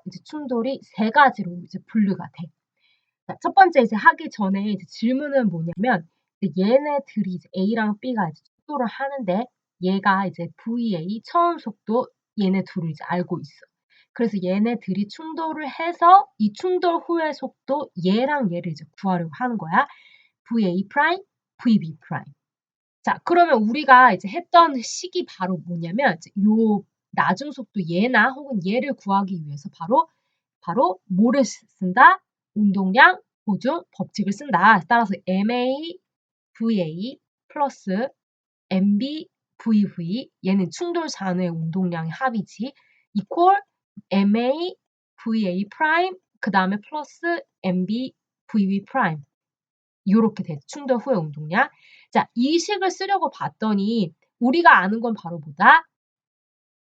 이제 충돌이 세 가지로 이제 분류가 돼. 자, 첫 번째 이제 하기 전에 이제 질문은 뭐냐면 얘네들이 이제 A랑 B가 이제 속도를 하는데 얘가 이제 VA 처음 속도 얘네 둘을 이제 알고 있어. 그래서 얘네들이 충돌을 해서 이 충돌 후의 속도 얘랑 얘를 이제 구하려고 하는 거야. VA 프라임, VB 프라임. 자, 그러면 우리가 이제 했던 식이 바로 뭐냐면 요 나중 속도 얘나 혹은 얘를 구하기 위해서 바로 뭐를 쓴다? 운동량 보존 법칙을 쓴다. 따라서 MA, VA 플러스 MB, VV 얘는 충돌 잔의 운동량의 합이지. 이퀄 MA, VA 프라임 그 다음에 플러스 MB, VB 프라임 이렇게 돼. 충돌 후의 운동량. 자, 이 식을 쓰려고 봤더니 우리가 아는 건 바로 뭐다?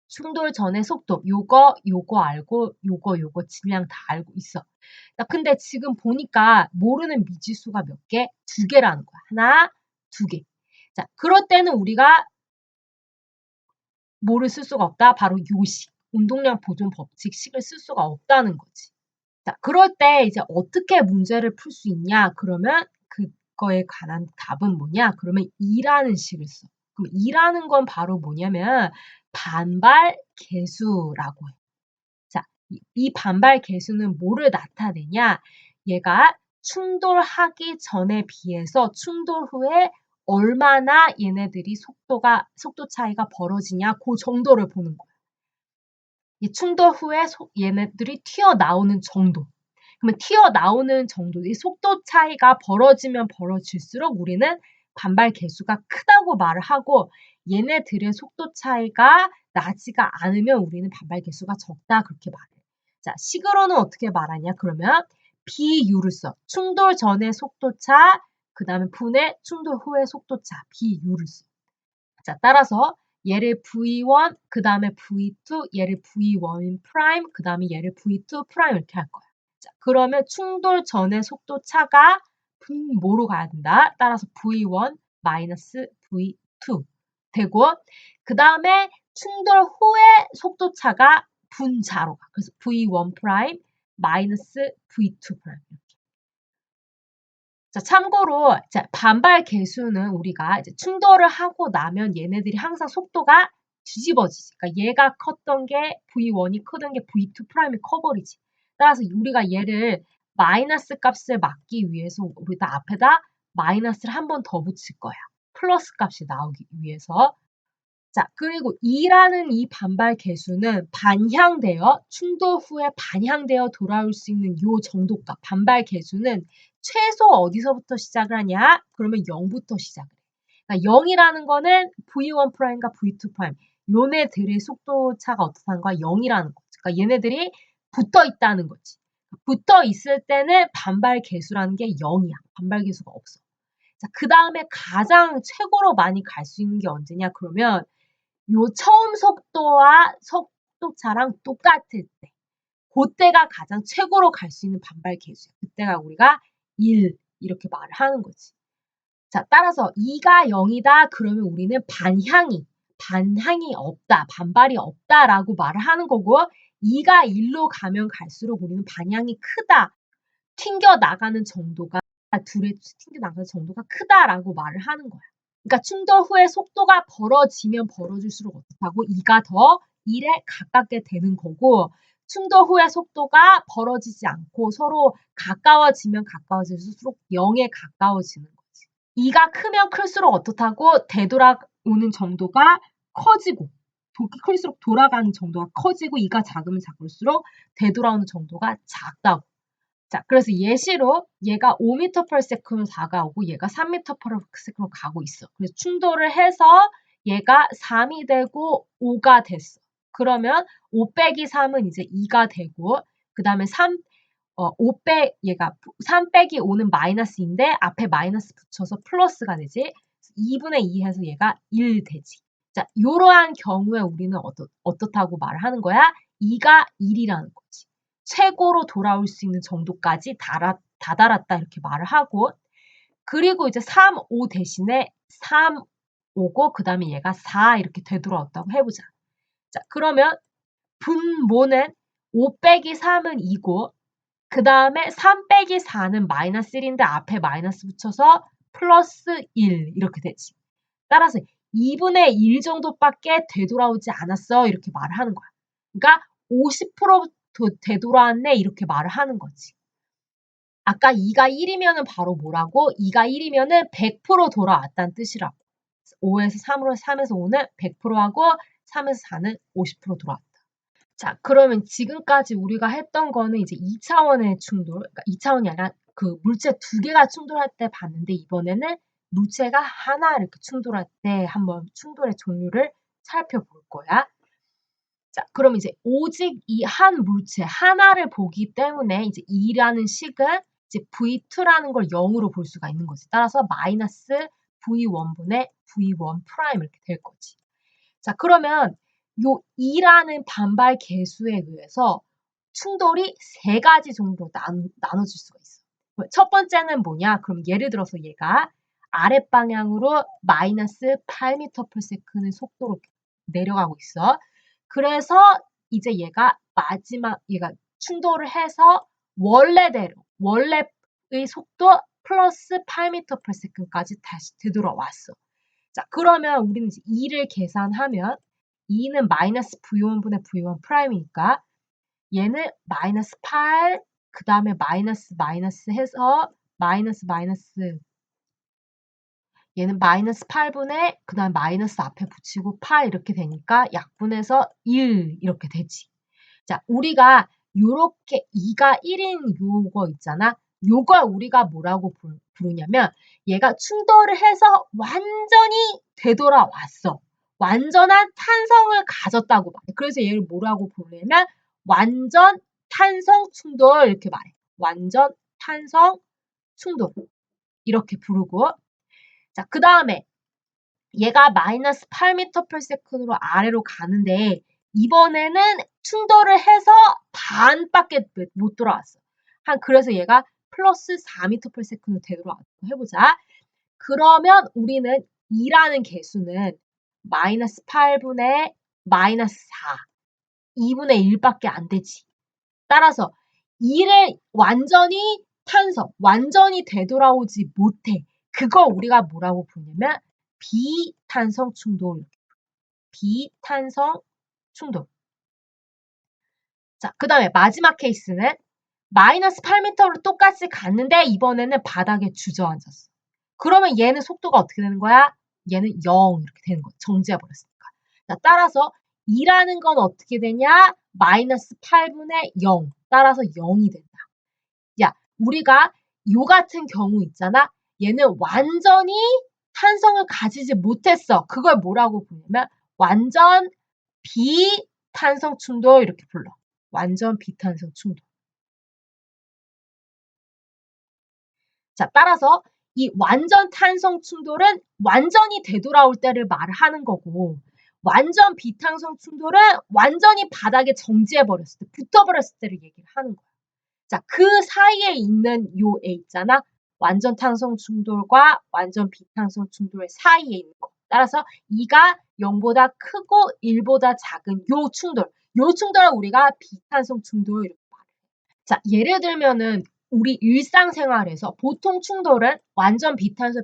충돌 전의 속도, 요거 알고, 요거 질량 다 알고 있어. 자, 근데 지금 보니까 모르는 미지수가 몇 개? 2개라는 거야. 하나, 2개. 자, 그럴 때는 우리가 뭐를 쓸 수가 없다? 바로 요 식, 운동량 보존 법칙 식을 쓸 수가 없다는 거지. 자, 그럴 때 이제 어떻게 문제를 풀 수 있냐? 그러면 그거에 관한 답은 뭐냐? 그러면 2라는 식을 써. 그럼 2라는 건 바로 뭐냐면 반발 계수라고 해. 자, 이 반발 계수는 뭐를 나타내냐? 얘가 충돌하기 전에 비해서 충돌 후에 얼마나 얘네들이 속도 차이가 벌어지냐? 그 정도를 보는 거야. 이 충돌 후에 얘네들이 튀어나오는 정도. 그러면 튀어나오는 정도, 이 속도 차이가 벌어지면 벌어질수록 우리는 반발 계수가 크다고 말을 하고 얘네들의 속도 차이가 나지가 않으면 우리는 반발 계수가 적다 그렇게 말해. 자, 식으로는 어떻게 말하냐? 그러면 비율을 써. 충돌 전의 속도차, 그 다음에 분의 충돌 후의 속도차, 비율을 써. 자, 따라서 얘를 V1, 그 다음에 V2, 얘를 V1 프라임, 그 다음에 얘를 V2 프라임 이렇게 할 거야. 자, 그러면 충돌 전의 속도 차가 분모로 가야 된다. 따라서 V1 마이너스 V2 되고, 그 다음에 충돌 후의 속도 차가 분자로 가. 그래서 V1 프라임 마이너스 V2 프라임. 자, 참고로 반발 계수는 우리가 이제 충돌을 하고 나면 얘네들이 항상 속도가 뒤집어지지. 그러니까 얘가 컸던 게 V1이 크던 게 V2 프라임이 커버리지. 따라서 우리가 얘를 마이너스 값을 막기 위해서 우리가 앞에다 마이너스를 한 번 더 붙일 거야. 플러스 값이 나오기 위해서. 자, 그리고 2라는 이 반발 계수는 반향되어 충돌 후에 반향되어 돌아올 수 있는 요 정도값 반발 계수는 최소 어디서부터 시작을 하냐? 그러면 0부터 시작을 해. 그러니까 0이라는 거는 V1 프라임과 V2 프라임 요네들의 속도 차가 어떻다는 거야? 0이라는 거지. 그러니까 얘네들이 붙어 있다는 거지. 붙어 있을 때는 반발 계수라는 게 0이야. 반발 계수가 없어. 자, 그 다음에 가장 최고로 많이 갈 수 있는 게 언제냐? 그러면 요 처음 속도와 속도차랑 똑같을 때 그때가 가장 최고로 갈 수 있는 반발 계수야. 그때가 우리가 1 이렇게 말을 하는 거지. 자, 따라서 2가 0이다 그러면 우리는 반향이 없다, 반발이 없다라고 말을 하는 거고 2가 1로 가면 갈수록 우리는 반향이 크다, 튕겨나가는 정도가 둘의 튕겨나가는 정도가 크다라고 말을 하는 거야. 그러니까 충돌 후에 속도가 벌어지면 벌어질수록 어떻다고 2가 더 1에 가깝게 되는 거고 충돌 후에 속도가 벌어지지 않고 서로 가까워지면 가까워질수록 0에 가까워지는 거지. 2가 크면 클수록 어떻다고 되돌아오는 정도가 커지고 클수록 돌아가는 정도가 커지고 2가 작으면 작을수록 되돌아오는 정도가 작다고. 자, 그래서 예시로 얘가 5m/s로 다가오고 얘가 3m/s로 가고 있어. 그래서 충돌을 해서 얘가 3이 되고 5가 됐어. 그러면 5 빼기 3은 이제 2가 되고 그 다음에 얘가 3 빼기 5는 마이너스인데 앞에 마이너스 붙여서 플러스가 되지. 2분의 2 해서 얘가 1 되지. 자, 이러한 경우에 우리는 어떻다고 말을 하는 거야? 2가 1이라는 거지. 최고로 돌아올 수 있는 정도까지 다다랐다 이렇게 말을 하고 그리고 이제 3, 5 대신에 3, 5고 그 다음에 얘가 4 이렇게 되돌아왔다고 해보자. 자, 그러면 분모는 5 빼기 3은 2고 그 다음에 3 빼기 4는 마이너스 1인데 앞에 마이너스 붙여서 플러스 1 이렇게 되지. 따라서 2분의 1 정도밖에 되돌아오지 않았어 이렇게 말을 하는 거야. 그러니까 50% 되돌아왔네 이렇게 말을 하는 거지. 아까 2가 1이면은 바로 뭐라고? 2가 1이면은 100% 돌아왔다는 뜻이라고. 5에서 3으로 3에서 5는 100%하고 3에서 4는 50% 돌아왔다. 자, 그러면 지금까지 우리가 했던 거는 이제 2차원의 충돌, 그러니까 2차원이 아니라 그 물체 두 개가 충돌할 때 봤는데 이번에는 물체가 하나 이렇게 충돌할 때 한번 충돌의 종류를 살펴볼 거야. 자, 그럼 이제 오직 이 한 물체 하나를 보기 때문에 이제 2라는 식은 이제 V2라는 걸 0으로 볼 수가 있는 거지. 따라서 마이너스 V1분의 V1 프라임 이렇게 될 거지. 자, 그러면 요 2라는 반발 계수에 의해서 충돌이 세 가지 정도로 나눠질 수가 있어. 첫 번째는 뭐냐? 그럼 예를 들어서 얘가 아랫방향으로 마이너스 8m/s의 속도로 내려가고 있어. 그래서 이제 얘가 얘가 충돌을 해서 원래의 속도 플러스 8m/s까지 다시 되돌아왔어. 자, 그러면 우리는 이제 2를 계산하면 2는 마이너스 V1분의 V1 프라임이니까 얘는 마이너스 8, 그 다음에 마이너스 해서 마이너스 얘는 마이너스 8분의 그 다음 마이너스 앞에 붙이고 8 이렇게 되니까 약분해서 1 이렇게 되지. 자, 우리가 요렇게 2가 1인 요거 있잖아. 요걸 우리가 뭐라고 부르냐면 얘가 충돌을 해서 완전히 되돌아왔어. 완전한 탄성을 가졌다고 말해. 그래서 얘를 뭐라고 부르냐면 완전 탄성 충돌 이렇게 말해. 완전 탄성 충돌 이렇게 부르고 자, 그 다음에 얘가 마이너스 8m/s로 아래로 가는데 이번에는 충돌을 해서 반밖에 못 돌아왔어. 그래서 얘가 플러스 4m/s로 되돌아왔다고 해보자. 그러면 우리는 2라는 개수는 마이너스 8분의 마이너스 4, 2분의 1밖에 안 되지. 따라서 2를 완전히 되돌아오지 못해. 그거 우리가 뭐라고 부르냐면 비탄성 충돌. 비탄성 충돌. 자, 그 다음에 마지막 케이스는 마이너스 8m로 똑같이 갔는데 이번에는 바닥에 주저앉았어. 그러면 얘는 속도가 어떻게 되는 거야? 얘는 0 이렇게 되는 거야. 정지해버렸으니까. 자, 따라서 2라는 건 어떻게 되냐? 마이너스 8분의 0. 따라서 0이 된다. 야, 우리가 요 같은 경우 있잖아. 얘는 완전히 탄성을 가지지 못했어. 그걸 뭐라고 부르냐면 완전 비탄성 충돌 이렇게 불러. 완전 비탄성 충돌. 자, 따라서 이 완전 탄성 충돌은 완전히 되돌아올 때를 말하는 거고 완전 비탄성 충돌은 완전히 바닥에 정지해버렸을 때, 붙어버렸을 때를 얘기를 하는 거야. 자, 그 사이에 있는 요 애 있잖아. 완전 탄성 충돌과 완전 비탄성 충돌 사이에 있는 거. 따라서 2가 0보다 크고 1보다 작은 요 충돌을 우리가 비탄성 충돌 이렇게 말해. 자, 예를 들면은 우리 일상생활에서 보통 충돌은 완전 비탄성,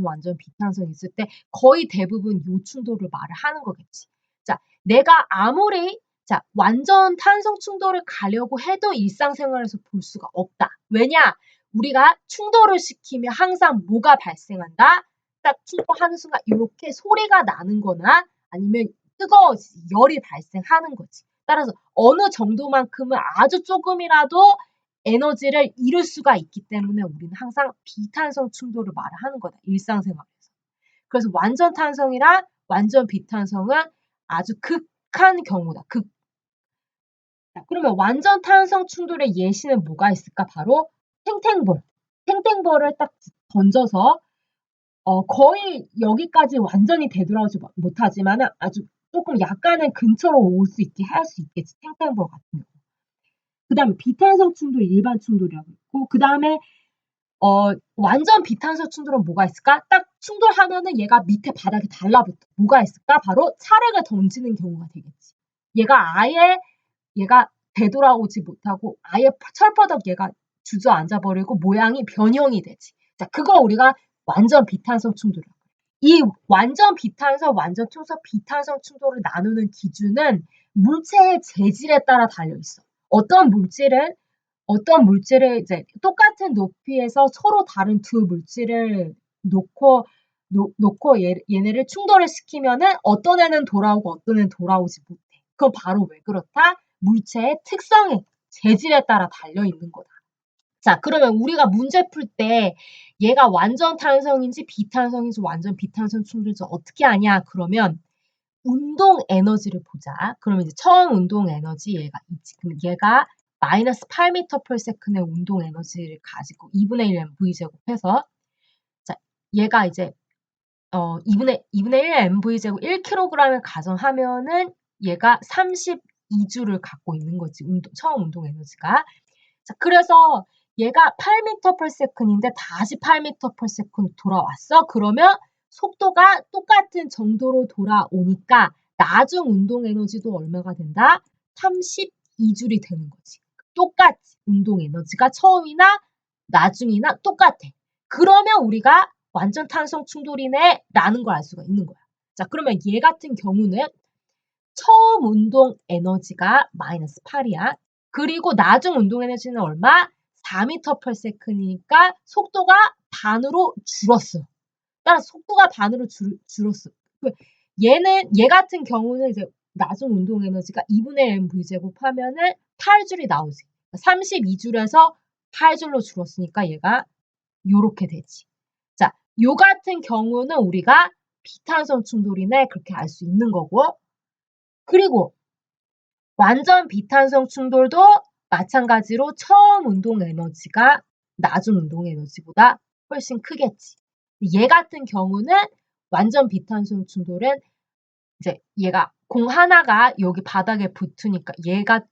완전 비탄성 있을 때 거의 대부분 요 충돌을 말을 하는 거겠지. 자, 내가 아무리 완전 탄성 충돌을 가려고 해도 일상생활에서 볼 수가 없다. 왜냐? 우리가 충돌을 시키면 항상 뭐가 발생한다? 딱 충돌하는 순간 이렇게 소리가 나는 거나 아니면 뜨거워지지, 열이 발생하는 거지. 따라서 어느 정도만큼은 아주 조금이라도 에너지를 잃을 수가 있기 때문에 우리는 항상 비탄성 충돌을 말하는 거다. 일상생활에서. 그래서 완전 탄성이랑 완전 비탄성은 아주 극한 경우다. 그러면 완전 탄성 충돌의 예시는 뭐가 있을까? 바로 탱탱볼. 탱탱볼을 딱 던져서 거의 여기까지 완전히 되돌아오지 못하지만 아주 조금 약간은 근처로 올 수 있게 할 수 있겠지. 탱탱볼 같은 경우. 그 다음에 비탄성 충돌, 일반 충돌이라고 있고 그 다음에 완전 비탄성 충돌은 뭐가 있을까? 딱 충돌하면은 얘가 밑에 바닥에 달라붙어. 뭐가 있을까? 바로 차력을 던지는 경우가 되겠지. 얘가 되돌아오지 못하고 아예 철버덕 얘가 주저앉아 버리고 모양이 변형이 되지. 자, 그거 우리가 완전 비탄성 충돌이야. 이 완전 비탄성, 완전 초석 비탄성 충돌을 나누는 기준은 물체의 재질에 따라 달려 있어. 어떤 물질을 이제 똑같은 높이에서 서로 다른 두 물질을 놓고 얘네를 충돌을 시키면은 어떤 애는 돌아오고 어떤 애는 돌아오지 못해. 그건 바로 왜 그렇다? 물체의 특성에, 재질에 따라 달려 있는 거다. 자, 그러면 우리가 문제 풀 때 얘가 완전 탄성인지 비탄성인지 완전 비탄성 충돌인지 어떻게 아냐? 그러면 운동 에너지를 보자. 그러면 이제 처음 운동 에너지 얘가 있지. 그럼 얘가 마이너스 8m/s의 운동 에너지를 가지고 2분의 1 mv제곱해서 자, 얘가 이제 2분의 1 mv제곱 1kg을 가정하면은 얘가 32J를 갖고 있는 거지. 처음 운동 에너지가. 자, 그래서 얘가 8m/s인데 다시 8m/s 돌아왔어. 그러면 속도가 똑같은 정도로 돌아오니까 나중 운동 에너지도 얼마가 된다? 32J이 되는 거지. 똑같이 운동 에너지가 처음이나 나중이나 똑같아. 그러면 우리가 완전 탄성 충돌이네 라는 걸 알 수가 있는 거야. 자, 그러면 얘 같은 경우는 처음 운동 에너지가 마이너스 8이야. 그리고 나중 운동 에너지는 얼마? 4m/s니까 속도가 반으로 줄었어. 따라서 속도가 반으로 줄었어. 얘 같은 경우는 이제 나중 운동 에너지가 2분의 1 mv제곱 하면은 8J이 나오지. 32J에서 8J로 줄었으니까 얘가 요렇게 되지. 자, 요 같은 경우는 우리가 비탄성 충돌이네 그렇게 알 수 있는 거고. 그리고 완전 비탄성 충돌도 마찬가지로 처음 운동 에너지가 나중 운동 에너지보다 훨씬 크겠지. 얘 같은 경우는 완전 비탄성 충돌은 이제 얘가 공 하나가 여기 바닥에 붙으니까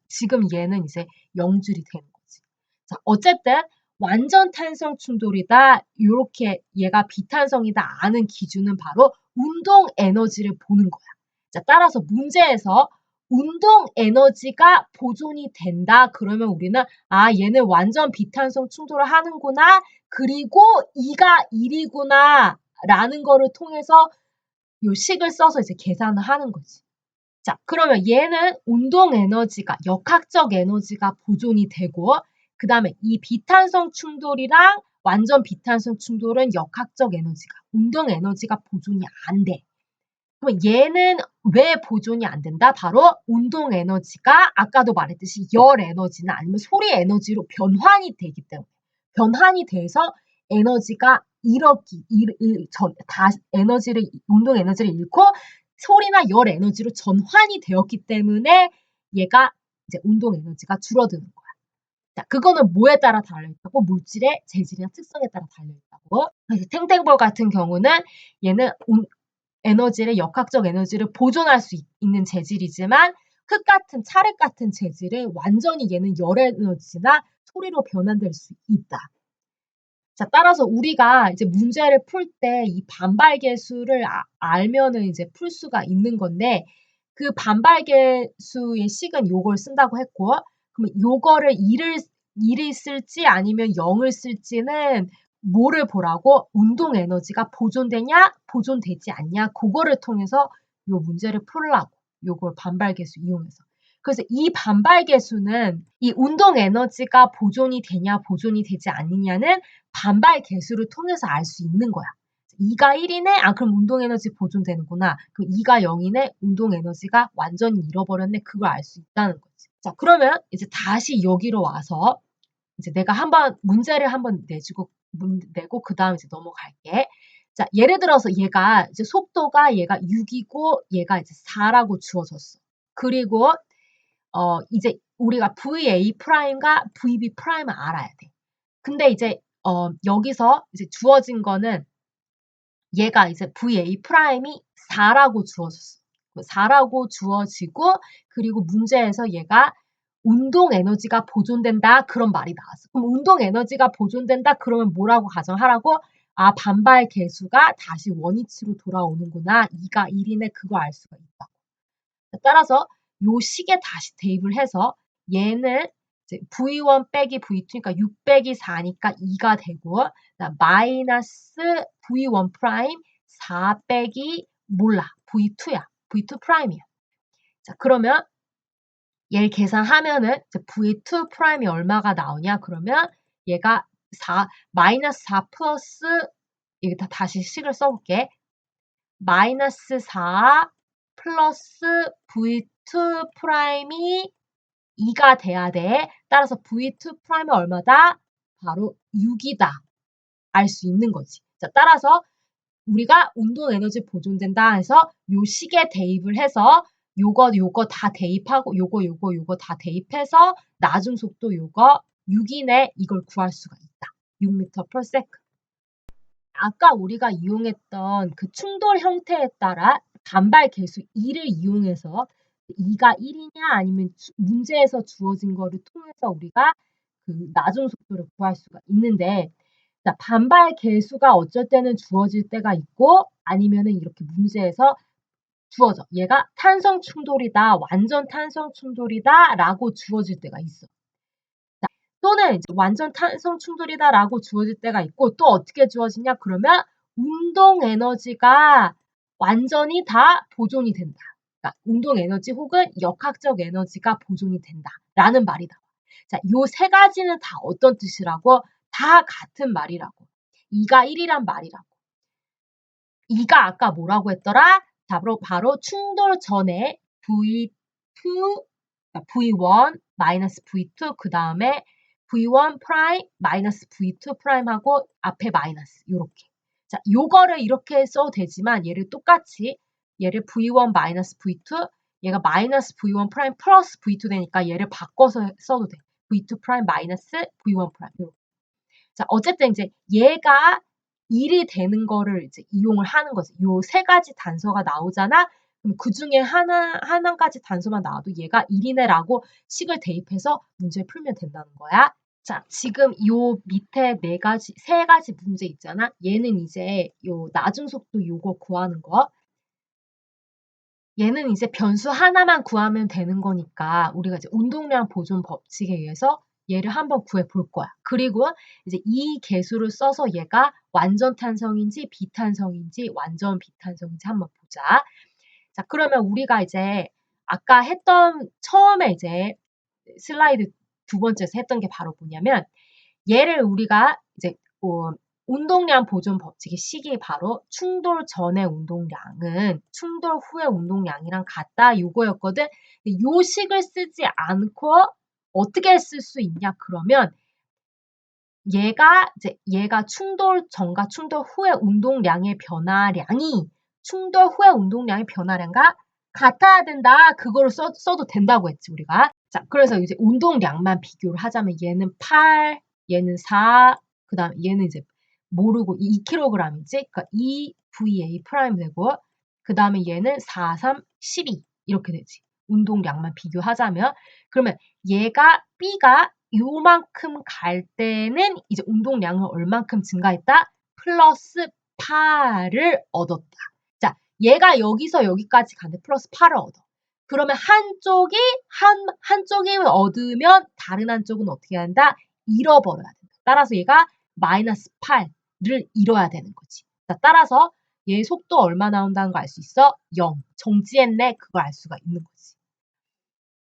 지금 얘는 이제 0줄이 되는 거지. 자, 어쨌든 완전 탄성 충돌이다. 이렇게 얘가 비탄성이다 아는 기준은 바로 운동 에너지를 보는 거야. 자, 따라서 문제에서 운동 에너지가 보존이 된다. 그러면 우리는 얘는 완전 비탄성 충돌을 하는구나. 그리고 2가 1이구나. 라는 거를 통해서 요 식을 써서 이제 계산을 하는 거지. 자, 그러면 얘는 운동 에너지가, 역학적 에너지가 보존이 되고, 그 다음에 이 비탄성 충돌이랑 완전 비탄성 충돌은 역학적 에너지가, 운동 에너지가 보존이 안 돼. 그럼 얘는 왜 보존이 안 된다? 바로 운동 에너지가 아까도 말했듯이 열 에너지나 아니면 소리 에너지로 변환이 되기 때문에. 변환이 돼서 에너지가 운동 에너지를 잃고 소리나 열 에너지로 전환이 되었기 때문에 얘가 이제 운동 에너지가 줄어드는 거야. 자, 그거는 뭐에 따라 달려있다고? 물질의 재질이나 특성에 따라 달려있다고. 그래서 탱탱볼 같은 경우는 얘는 역학적 에너지를 보존할 수 있는 재질이지만 찰흙 같은 재질은 완전히 얘는 열 에너지나 소리로 변환될 수 있다. 자, 따라서 우리가 이제 문제를 풀 때 이 반발계수를 알면은 이제 풀 수가 있는 건데 그 반발계수의 식은 요걸 쓴다고 했고 그러면 요거를 1을 쓸지 아니면 0을 쓸지는 뭐를 보라고? 운동 에너지가 보존되냐? 보존되지 않냐? 그거를 통해서 요 문제를 풀라고. 요걸 반발계수 이용해서. 그래서 이 반발계수는 이 운동 에너지가 보존이 되냐 보존이 되지 않느냐는 반발계수를 통해서 알 수 있는 거야. 2가 1이네? 그럼 운동 에너지 보존되는구나. 그럼 2가 0이네? 운동 에너지가 완전히 잃어버렸네? 그걸 알 수 있다는 거지. 자, 그러면 이제 다시 여기로 와서 이제 내가 문제를 한번 내고 그 다음 이제 넘어갈게. 자, 예를 들어서 얘가 이제 속도가 얘가 6이고 얘가 이제 4라고 주어졌어. 그리고 이제 우리가 VA'과 VB'을 알아야 돼. 근데 이제 여기서 이제 주어진 거는 얘가 이제 VA''이 4라고 주어졌어. 4라고 주어지고 그리고 문제에서 얘가 운동 에너지가 보존된다 그런 말이 나왔어. 그럼 운동 에너지가 보존된다 그러면 뭐라고 가정하라고? 반발 계수가 다시 원위치로 돌아오는구나. 2가 1이네 그거 알 수가 있다. 따라서 요 식에 다시 대입을 해서 얘는 이제 V1 빼기 V2니까 6 빼기 4니까 2가 되고 마이너스 V1 프라임 4 빼기 몰라. V2야. V2 프라임이야. 자, 그러면 얘를 계산하면은 이제 V2 프라임이 얼마가 나오냐? 그러면 얘가 마이너스 4 플러스 여기 다시 식을 써볼게. 마이너스 4 플러스 V2 프라임이 2가 돼야 돼. 따라서 V2 프라임이 얼마다? 바로 6이다. 알 수 있는 거지. 자, 따라서 우리가 운동 에너지 보존된다 해서 요 식에 대입을 해서 요거 다 대입하고 요거 다 대입해서 나중 속도 요거 6이네 이걸 구할 수가 있다. 6m/s. 아까 우리가 이용했던 그 충돌 형태에 따라 반발 계수 2를 이용해서 2가 1이냐 아니면 문제에서 주어진 거를 통해서 우리가 그 나중 속도를 구할 수가 있는데 자, 반발 계수가 어쩔 때는 주어질 때가 있고 아니면은 이렇게 문제에서 주어져. 얘가 탄성 충돌이다, 완전 탄성 충돌이다 라고 주어질 때가 있어. 자, 또는 이제 완전 탄성 충돌이다라고 주어질 때가 있고 또 어떻게 주어지냐? 그러면 운동 에너지가 완전히 다 보존이 된다. 그러니까 운동 에너지 혹은 역학적 에너지가 보존이 된다라는 말이다. 자, 요 세 가지는 다 어떤 뜻이라고? 다 같은 말이라고. 2가 1이란 말이라고. 2가 아까 뭐라고 했더라? 바로 충돌 전에 V2, V1 마이너스 V2 그 다음에 V1 프라임 마이너스 V2 프라임하고 앞에 마이너스 요렇게. 자, 요거를 이렇게 써도 되지만 얘를 똑같이 얘를 V1 마이너스 V2 얘가 마이너스 V1 프라임 플러스 V2 되니까 얘를 바꿔서 써도 돼. V2 프라임 마이너스 V1 프라임 요렇게. 자, 어쨌든 이제 얘가 1이 되는 거를 이제 이용을 하는 거지. 요 세 가지 단서가 나오잖아. 그럼 그 중에 한 가지 단서만 나와도 얘가 1이네라고 식을 대입해서 문제를 풀면 된다는 거야. 자, 지금 요 밑에 세 가지 문제 있잖아. 얘는 이제 요 나중 속도 요거 구하는 거. 얘는 이제 변수 하나만 구하면 되는 거니까 우리가 이제 운동량 보존 법칙에 의해서 얘를 한번 구해 볼 거야. 그리고 이제 이 개수를 써서 얘가 완전 탄성인지 비탄성인지 완전 비탄성인지 한번 보자. 자, 그러면 우리가 이제 아까 했던 처음에 이제 슬라이드 두 번째에서 했던 게 바로 뭐냐면 얘를 우리가 이제 운동량 보존 법칙의 식이 바로 충돌 전의 운동량은 충돌 후의 운동량이랑 같다 요거였거든. 요 식을 쓰지 않고 어떻게 쓸 수 있냐 그러면 얘가 충돌 전과 충돌 후의 운동량의 변화량이 충돌 후의 운동량의 변화량과 같아야 된다. 그거를 써도 된다고 했지 우리가. 자, 그래서 이제 운동량만 비교를 하자면 얘는 8, 얘는 4, 그 다음에 얘는 이제 모르고 2kg이지. 그러니까 2VA 프라임 되고 그 다음에 얘는 4, 3, 12 이렇게 되지. 운동량만 비교하자면 그러면 얘가 B가 요만큼 갈 때는 이제 운동량은 얼만큼 증가했다? 플러스 8을 얻었다. 자, 얘가 여기서 여기까지 가는데 플러스 8을 얻어. 그러면 한쪽이 얻으면 다른 한쪽은 어떻게 한다? 잃어버려야 된다. 따라서 얘가 마이너스 8을 잃어야 되는 거지. 자, 따라서 얘 속도 얼마 나온다는 거 알 수 있어? 0. 정지했네. 그걸 알 수가 있는 거지.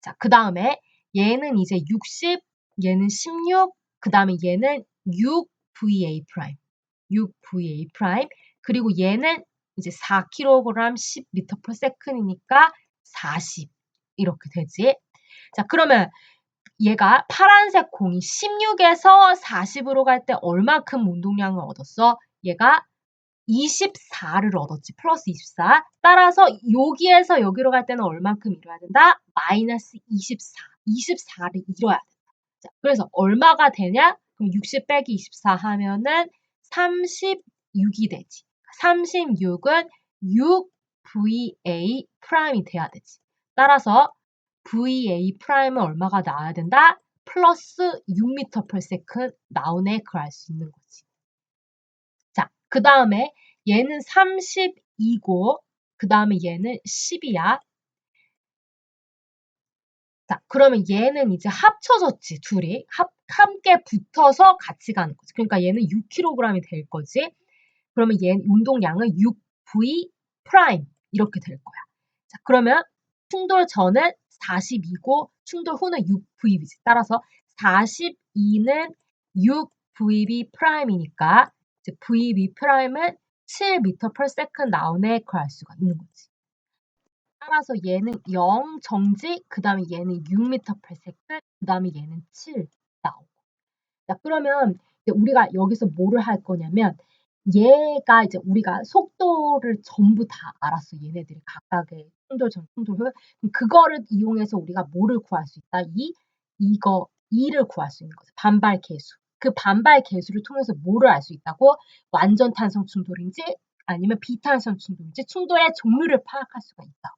자, 그 다음에 얘는 이제 60, 얘는 16, 그 다음에 얘는 6VA 프라임. 6VA 프라임. 그리고 얘는 이제 4kg 10m/s이니까 40 이렇게 되지. 자, 그러면 얘가 파란색 공이 16에서 40으로 갈 때 얼마큼 운동량을 얻었어? 얘가 24를 얻었지. 플러스 24. 따라서 여기에서 여기로 갈 때는 얼만큼 잃어야 된다? 마이너스 24. 24를 잃어야 된다. 자, 그래서 얼마가 되냐? 그럼 60 빼기 24 하면은 36이 되지. 36은 6VA 프라임이 돼야 되지. 따라서 VA 프라임은 얼마가 나와야 된다? 플러스 6m/s 나오네. 그걸 알 수 있는 거지. 자, 그 다음에 얘는 32고 그 다음에 얘는 10이야. 자, 그러면 얘는 이제 합쳐졌지, 둘이. 함께 붙어서 같이 가는 거지. 그러니까 얘는 6kg이 될 거지. 그러면 얘 운동량은 6V 프라임 이렇게 될 거야. 자, 그러면 충돌 전은 42고 충돌 후는 6VB지. 따라서 42는 6VB 프라임이니까 이제 VB 프라임은 7m/s 나오네 그럴 수가 있는 거지. 따라서 얘는 0 정지, 그 다음에 얘는 6m/s, 그 다음에 얘는 7 나오고. 자, 그러면 이제 우리가 여기서 뭐를 할 거냐면 얘가 이제 우리가 속도를 전부 다 알았어. 얘네들이 각각의 충돌 전, 충돌 후. 그럼 그거를 이용해서 우리가 뭐를 구할 수 있다? 이를 구할 수 있는 거죠. 반발 계수. 그 반발 계수를 통해서 뭐를 알 수 있다고? 완전 탄성 충돌인지 아니면 비탄성 충돌인지 충돌의 종류를 파악할 수가 있다고.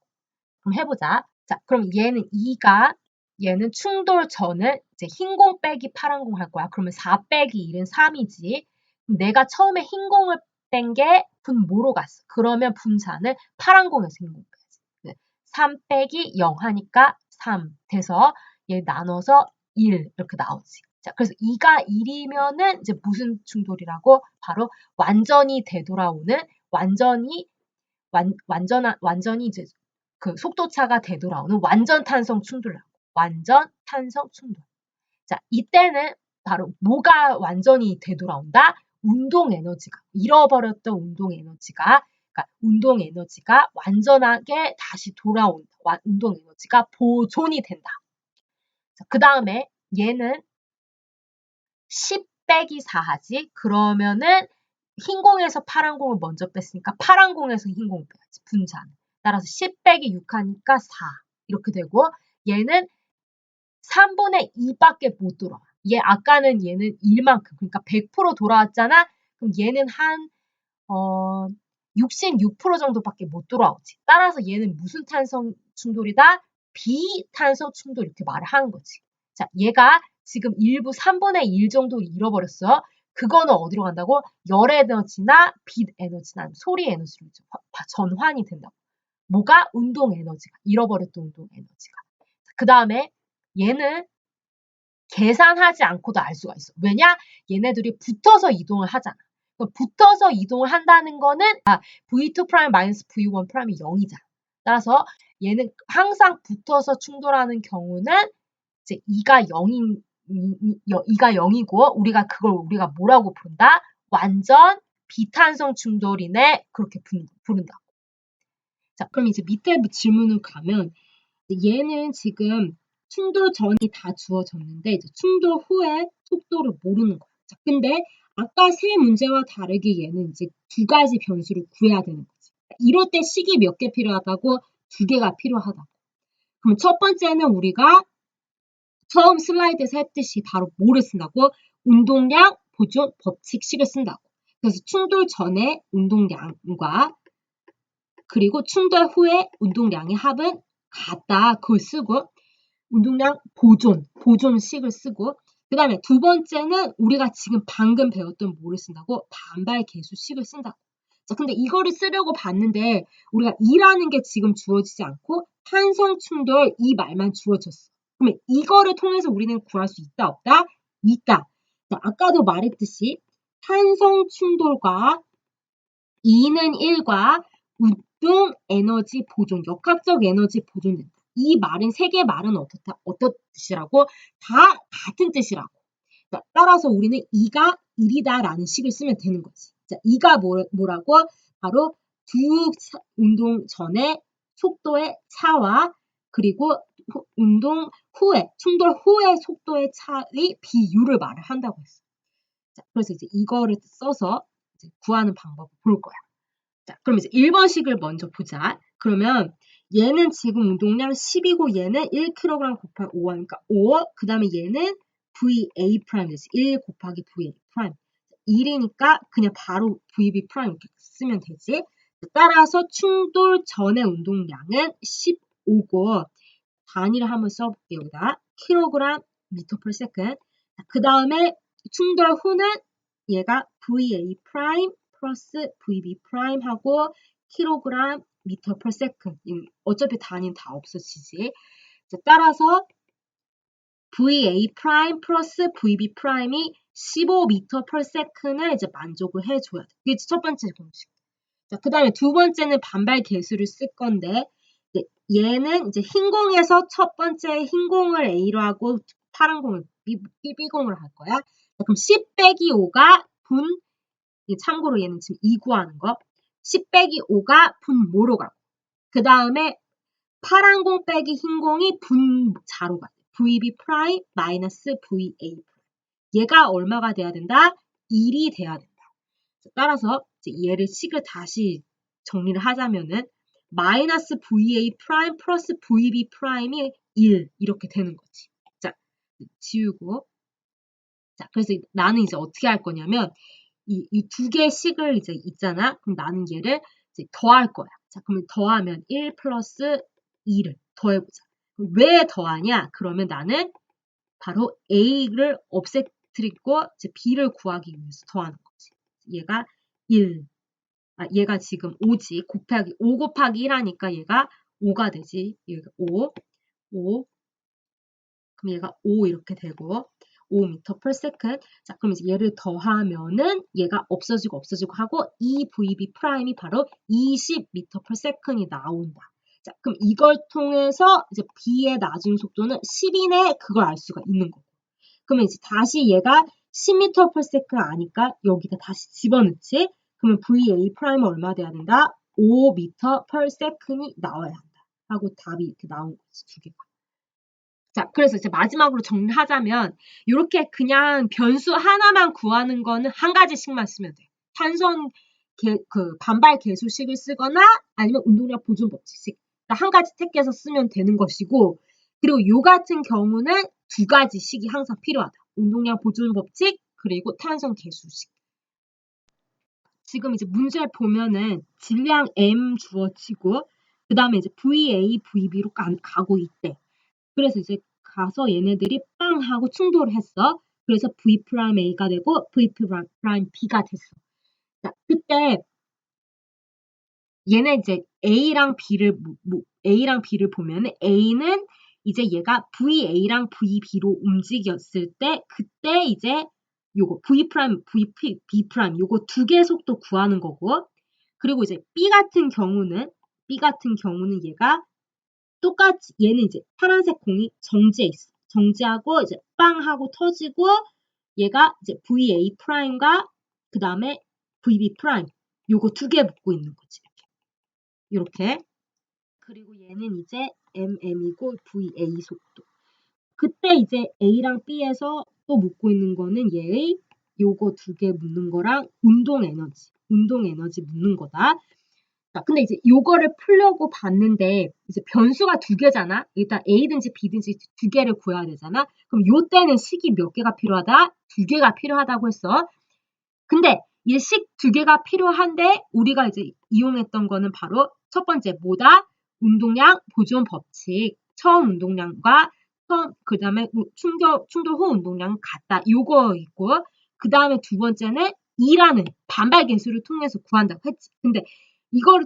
그럼 해보자. 자, 그럼 얘는 충돌 전을 이제 흰 공 빼기 파란 공 할 거야. 그러면 4 빼기 1은 3이지. 내가 처음에 흰 공을 뺀 게 분 뭐로 갔어? 그러면 분산을 파란 공에서 흰 공 빼야지. 3 빼기 0 하니까 3 돼서 얘 나눠서 1 이렇게 나오지. 자, 그래서 2가 1이면은 이제 무슨 충돌이라고? 바로 완전히 되돌아오는 완전히 이제 그 속도차가 되돌아오는 완전 탄성 충돌이라고. 완전 탄성 충돌. 자, 이때는 바로 뭐가 완전히 되돌아온다? 운동 에너지가, 잃어버렸던 운동 에너지가, 그러니까 운동 에너지가 완전하게 다시 돌아온다. 운동 에너지가 보존이 된다. 그 다음에 얘는 10 빼기 4 하지. 그러면은 흰 공에서 파란 공을 먼저 뺐으니까 파란 공에서 흰 공을 빼야지. 분산. 따라서 10 빼기 6 하니까 4 이렇게 되고 얘는 3분의 2밖에 못 돌아와. 아까는 얘는 1만큼 그러니까 100% 돌아왔잖아. 그럼 얘는 한 66% 정도밖에 못 돌아오지. 따라서 얘는 무슨 탄성 충돌이다? 비탄성 충돌 이렇게 말을 하는 거지. 자, 얘가 지금 일부 3분의 1 정도 잃어버렸어. 그거는 어디로 간다고? 열 에너지나 빛 에너지나 소리 에너지로 전환이 된다고. 뭐가? 운동 에너지가. 잃어버렸던 운동 에너지가. 그 다음에 얘는 계산하지 않고도 알 수가 있어. 왜냐? 얘네들이 붙어서 이동을 하잖아. 붙어서 이동을 한다는 거는 V2 프라임 마이너스 V1 프라임이 0이잖아. 따라서 얘는 항상 붙어서 충돌하는 경우는 이제 2가 0이고 우리가 뭐라고 부른다? 완전 비탄성 충돌이네. 그렇게 부른다. 자, 그럼 이제 밑에 질문을 가면 얘는 지금 충돌 전이 다 주어졌는데 이제 충돌 후에 속도를 모르는 거야. 자, 근데 아까 세 문제와 다르게 얘는 이제 두 가지 변수를 구해야 되는 거지. 이럴 때 식이 몇 개 필요하다고? 2개가 필요하다. 그럼 첫 번째는 우리가 처음 슬라이드에서 했듯이 바로 뭐를 쓴다고? 운동량 보존 법칙식을 쓴다고. 그래서 충돌 전에 운동량과 그리고 충돌 후에 운동량의 합은 같다. 그걸 쓰고 운동량 보존식을 쓰고 그 다음에 두 번째는 우리가 지금 방금 배웠던 뭐를 쓴다고? 반발 계수식을 쓴다고. 자, 근데 이거를 쓰려고 봤는데 우리가 2라는 게 지금 주어지지 않고 탄성 충돌 이 말만 주어졌어. 그러면 이거를 통해서 우리는 구할 수 있다 없다? 있다. 자, 아까도 말했듯이 탄성 충돌과 2는 1과 운동 에너지 보존, 역학적 에너지 보존된다. 이 말은 세 개의 말은 어떤 뜻이라고? 다 같은 뜻이라고. 자, 따라서 우리는 2가 1이다라는 식을 쓰면 되는 거지. 자, 2가 뭐라고? 바로 두 운동 전에 속도의 차와 그리고 운동 후에, 충돌 후의 속도의 차의 비율을 말을 한다고 했어. 자, 그래서 이제 이거를 써서 이제 구하는 방법을 볼 거야. 자, 그럼 이제 1번식을 먼저 보자. 그러면 얘는 지금 운동량 10이고 얘는 1kg 곱하기 5 하니까 5. 그 다음에 얘는 VA 프라임 되지. 1 곱하기 VA 프라임. 1이니까 그냥 바로 VB 프라임 이렇게 쓰면 되지. 따라서 충돌 전의 운동량은 15고 단위를 한번 써볼게요. 여기다 킬로그램 미터 per second. 그 다음에 충돌 후는 얘가 VA 프라임 플러스 VB 프라임 하고 킬로그램 미터 per second. 어차피 단위는 다 없어지지. 따라서 VA 프라임 플러스 VB 프라임이 15m per second을 이제 만족을 해줘야 돼. 이게 첫 번째 공식. 자, 그 다음에 두 번째는 반발 계수를 쓸 건데, 얘는 이제 흰 공에서 첫 번째 흰 공을 A로 하고 파란 공을 B공으로 할 거야. 자, 그럼 10 빼기 5가 분, 참고로 얘는 지금 2 구하는 거. 10 빼기 5가 분 모로 가고. 그 다음에 파란 공 빼기 흰 공이 분자로 가. VB 프라임 마이너스 VA 프라임. 얘가 얼마가 돼야 된다? 1이 돼야 된다. 따라서 이제 얘를 식을 다시 정리를 하자면은 마이너스 VA 프라임 플러스 VB 프라임이 1 이렇게 되는 거지. 자, 지우고. 자, 그래서 나는 이제 어떻게 할 거냐면 이 두 개의 식을 이제 있잖아. 그럼 나는 얘를 이제 더할 거야. 자, 그러면 더하면 1 플러스 2를 더해보자. 왜 더하냐? 그러면 나는 바로 A를 없애뜨리고 이제 B를 구하기 위해서 더하는 거지. 얘가 1. 얘가 지금 5지. 5 곱하기 1하니까 얘가 5가 되지. 얘가 5. 그럼 얘가 5 이렇게 되고 5m per second. 자, 그럼 이제 얘를 더하면은 얘가 없어지고 하고 이 VB 프라임이 바로 20m per second이 나온다. 자, 그럼 이걸 통해서 이제 B의 나중 속도는 10이네 그걸 알 수가 있는 거고. 그러면 이제 다시 얘가 10m per second 아니까 여기다 다시 집어넣지. 그러면 VA 프라임은 얼마 돼야 된다? 5m per second이 나와야 한다. 하고 답이 이렇게 나온 거지, 두 개가. 자, 그래서 이제 마지막으로 정리하자면 이렇게 그냥 변수 하나만 구하는 거는 한 가지씩만 쓰면 돼. 탄성 반발 계수식을 쓰거나 아니면 운동량 보존 법칙식. 한 가지 택해서 쓰면 되는 것이고, 그리고 요 같은 경우는 두 가지 식이 항상 필요하다. 운동량 보존 법칙 그리고 탄성 계수식. 지금 이제 문제를 보면은 질량 M 주어지고 그 다음에 이제 VA, VB로 가고 있대. 그래서 이제 가서 얘네들이 빵 하고 충돌을 했어. 그래서 V'A가 되고 V'B가 됐어. 자, 그때 얘네 이제 A랑 B를 보면은 A는 이제 얘가 VA랑 VB로 움직였을 때 그때 이제 요거 V' B' 요거 두 개 속도 구하는 거고, 그리고 이제 B 같은 경우는 얘가 똑같이 얘는 이제 파란색 공이 정지해 있어. 정지하고 이제 빵 하고 터지고 얘가 이제 VA 프라임과 그 다음에 VB 프라임 요거 두 개 묶고 있는 거지. 이렇게. 그리고 얘는 이제 MM이고 VA 속도. 그때 이제 A랑 B에서 또 묶고 있는 거는 얘의 요거 두 개 묶는 거랑 운동 에너지 묶는 거다. 자, 근데 이제 요거를 풀려고 봤는데 이제 변수가 두 개잖아. 일단 A든지 B든지 두 개를 구해야 되잖아. 그럼 요 때는 식이 몇 개가 필요하다? 두 개가 필요하다고 했어. 근데 이 식 두 개가 필요한데 우리가 이제 이용했던 거는 바로 첫 번째 뭐다? 운동량 보존 법칙. 처음 운동량과 그 다음에 충돌 후 운동량 같다. 요거 있고, 그 다음에 두 번째는 2라는 반발 계수를 통해서 구한다고 했지. 근데 이걸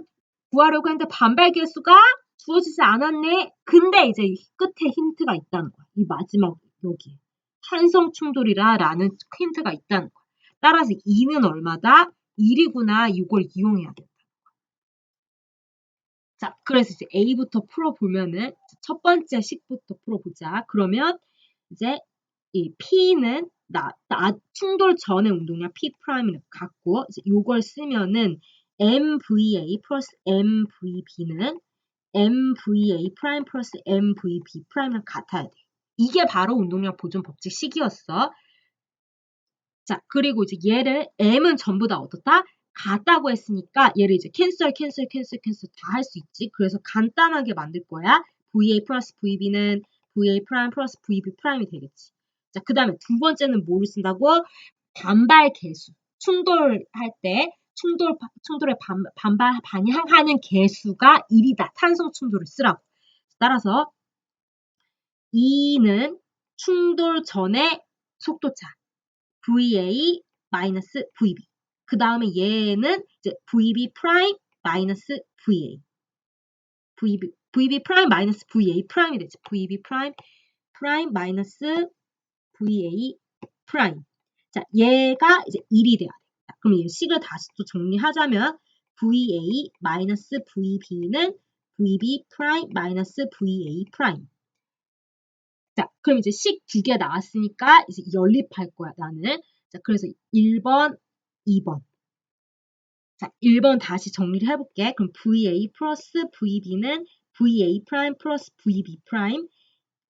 구하려고 했는데 반발 계수가 주어지지 않았네. 근데 이제 끝에 힌트가 있다는 거야. 이 마지막 여기 탄성 충돌이라는 힌트가 있다는 거야. 따라서 2는 얼마다? 1이구나. 이걸 이용해야 된다. 자, 그래서 이제 A부터 풀어보면은 첫 번째 식부터 풀어보자. 그러면 이제 이 P는 충돌 전의 운동량 P'을 갖고 이제 요걸 쓰면은 MVA 플러스 MVB는 MVA 프라임 플러스 MVB 프라임이랑 같아야 돼. 이게 바로 운동량 보존 법칙 식이었어. 자, 그리고 이제 얘를 M은 전부 다 어떻다? 같다고 했으니까 얘를 이제 캔슬 다 할 수 있지. 그래서 간단하게 만들 거야. VA 플러스 VB는 VA 프라임 플러스 VB 프라임이 되겠지. 자, 그 다음에 두 번째는 뭐를 쓴다고? 반발 계수. 충돌할 때 충돌에 반향하는 계수가 1이다. 탄성 충돌을 쓰라고. 따라서 2는 충돌 전의 속도차. VA 마이너스 VB. 그 다음에 얘는 이제 VB 프라임 마이너스 VA. VB 프라임 마이너스 VA 프라임이 되지. VB 프라임 프라임 마이너스 VA 프라임. 자, 얘가 이제 1이 돼야 돼. 자, 그럼 이 식을 다시 또 정리하자면 VA 마이너스 VB는 VB 프라임 마이너스 VA 프라임. 자, 그럼 이제 식 두 개 나왔으니까 이제 연립할 거야, 나는. 자, 그래서 1번, 2번. 자, 1번 다시 정리를 해볼게. 그럼 VA 플러스 VB는 VA 프라임 플러스 VB 프라임.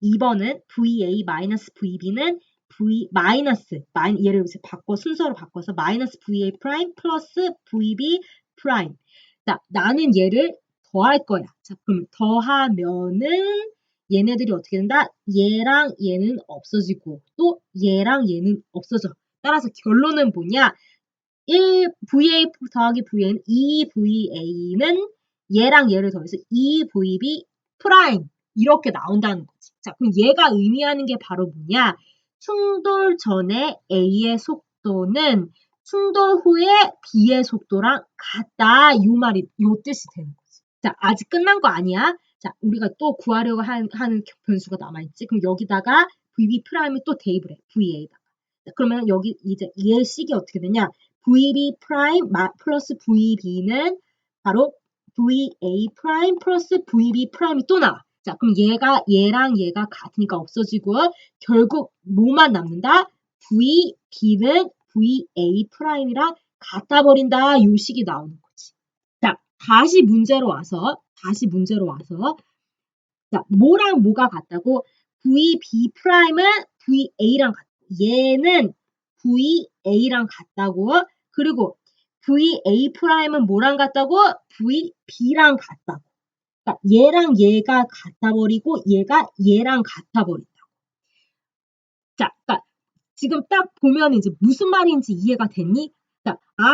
2번은 VA 마이너스 VB는 V 마이너스, 얘를 이제 순서로 바꿔서 마이너스 VA 프라임 플러스 VB 프라임. 자, 나는 얘를 더할 거야. 자, 그럼 더하면은 얘네들이 어떻게 된다? 얘랑 얘는 없어지고 또 얘랑 얘는 없어져. 따라서 결론은 뭐냐? VA 더하기 VA는 2VA는 얘랑 얘를 더해서 2VB 프라임 이렇게 나온다는 거지. 자, 그럼 얘가 의미하는 게 바로 뭐냐? 충돌 전에 A의 속도는 충돌 후에 B의 속도랑 같다. 요 뜻이 되는 거지. 자, 아직 끝난 거 아니야. 자, 우리가 또 구하려고 하는 변수가 남아있지. 그럼 여기다가 VB 프라임을 또 대입을 해. VA에다가. 자, 그러면 여기 이제 얘의 식이 어떻게 되냐? VB 프라임 플러스 VB는 바로 VA 프라임 플러스 VB 프라임이 또 나와. 자, 그럼 얘랑 얘가 같으니까 없어지고 결국 뭐만 남는다? VB는 VA 프라임이랑 같아 버린다. 요 식이 나오는 거지. 자, 다시 문제로 와서 자, 뭐랑 뭐가 같다고? VB 프라임은 VA랑 같다. 얘는 VA랑 같다고. 그리고 VA 프라임은 뭐랑 같다고? VB랑 같다고. 그러니까 얘랑 얘가 같아 버리고 얘가 얘랑 같아 버린다고. 자, 그러니까 지금 딱 보면 이제 무슨 말인지 이해가 됐니?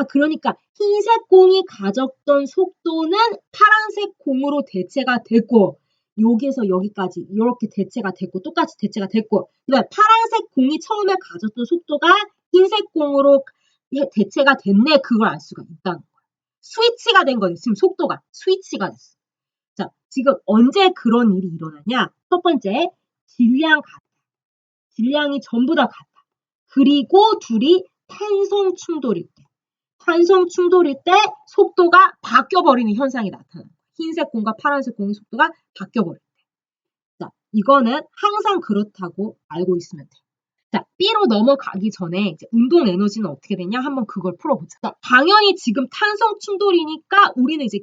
그러니까 흰색 공이 가졌던 속도는 파란색 공으로 대체가 됐고 여기에서 여기까지 이렇게 대체가 됐고 똑같이 대체가 됐고 그다음에 파란색 공이 처음에 가졌던 속도가 흰색 공으로 대체가 됐네. 그걸 알 수가 있다는 거야. 스위치가 된 거지. 지금 속도가 스위치가 됐어. 자, 지금 언제 그런 일이 일어나냐? 첫 번째, 질량 같아. 질량이 전부 다 같아. 그리고 둘이 탄성 충돌일 때. 탄성 충돌일 때 속도가 바뀌어버리는 현상이 나타나요. 흰색 공과 파란색 공의 속도가 바뀌어버릴 때. 자, 이거는 항상 그렇다고 알고 있으면 돼. 자, B로 넘어가기 전에 이제 운동 에너지는 어떻게 되냐? 한번 그걸 풀어보자. 자, 당연히 지금 탄성 충돌이니까 우리는 이제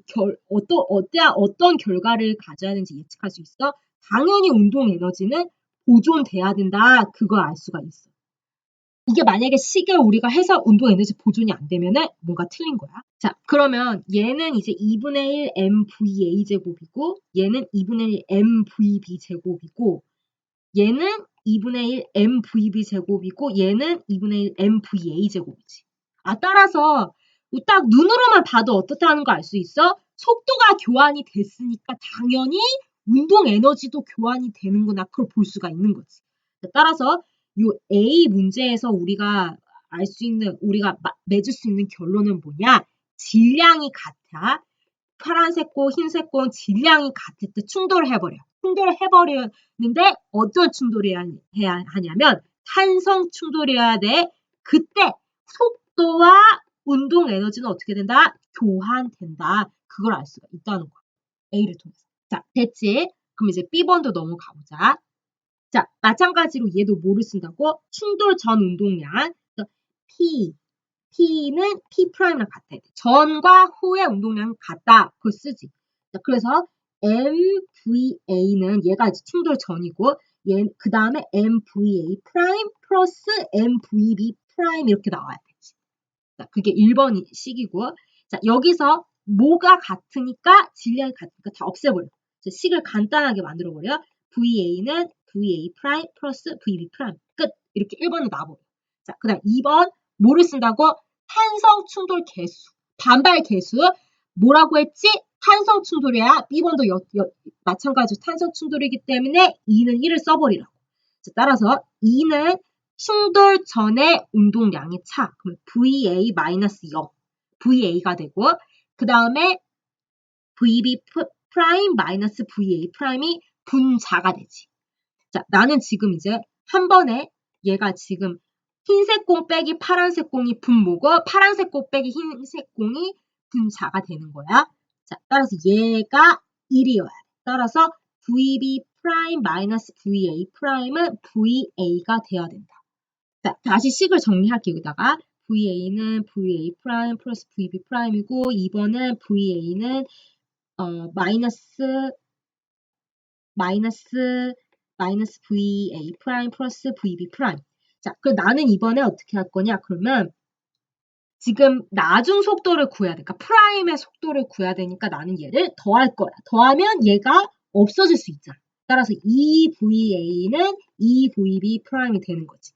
어떤 결과를 가져야 하는지 예측할 수 있어. 당연히 운동 에너지는 보존돼야 된다. 그걸 알 수가 있어. 이게 만약에 식을 우리가 해서 운동 에너지 보존이 안 되면은 뭔가 틀린 거야. 자, 그러면 얘는 이제 2분의 1 mVA 제곱이고 얘는 2분의 1 mVB 제곱이고 얘는 2분의 1 mVB 제곱이고 얘는 2분의 1 mVA 제곱이지. 따라서 딱 눈으로만 봐도 어떻다는 거 알 수 있어? 속도가 교환이 됐으니까 당연히 운동 에너지도 교환이 되는구나. 그걸 볼 수가 있는 거지. 따라서 요 A 문제에서 우리가 우리가 맺을 수 있는 결론은 뭐냐? 질량이 같아. 파란색 공, 흰색 공 질량이 같을 때 충돌을 해버려. 충돌을 해버리는데 어떤 충돌을 해야 하냐면 탄성 충돌이어야 돼. 그때 속도와 운동 에너지는 어떻게 된다? 교환된다. 그걸 알 수가 있다는 거야. A를 통해서. 자, 됐지? 그럼 이제 B번도 넘어가보자. 자, 마찬가지로 얘도 뭐를 쓴다고? 충돌 전 운동량. P는 P'랑 같아야 돼. 전과 후의 운동량은 같다. 그걸 쓰지. 자, 그래서 MVA는 얘가 이제 충돌 전이고, 그 다음에 MVA 프라임 플러스 MVB 프라임 이렇게 나와야 되지. 자, 그게 1번 식이고, 자, 여기서 뭐가 같으니까 질량이 같으니까 다 없애버려. 자, 식을 간단하게 만들어버려. VA는 VA 프라임 플러스 VB 프라임. 끝. 이렇게 1번을 놔버려. 자, 그 다음 2번 뭐를 쓴다고? 탄성 충돌 개수. 반발 개수. 뭐라고 했지? 탄성 충돌이야. B번도 마찬가지로 탄성 충돌이기 때문에 2는 1을 써버리라고. 자, 따라서 2는 충돌 전의 운동량의 차. 그럼 VA-0. VA가 되고 그 다음에 VB 프라임 마이너스 VA 프라임이 분자가 되지. 자, 나는 지금 이제 한 번에 얘가 지금 흰색 공 빼기 파란색 공이 분모고 파란색 공 빼기 흰색 공이 분자가 되는 거야. 자, 따라서 얘가 1이어야 돼. 따라서 VB 프라임 마이너스 VA 프라임은 VA가 돼야 된다. 자, 다시 식을 정리할게 여기다가 VA는 VA 프라임 플러스 VB 프라임이고 2번은 VA는 마이너스 VA 프라임 플러스 VB 프라임. 자, 그 나는 이번에 어떻게 할 거냐? 그러면 지금 나중 속도를 구해야 돼. 그러니까 프라임의 속도를 구해야 되니까 나는 얘를 더할 거야. 더하면 얘가 없어질 수 있잖아. 따라서 이 VA는 이 VB 프라임이 되는 거지.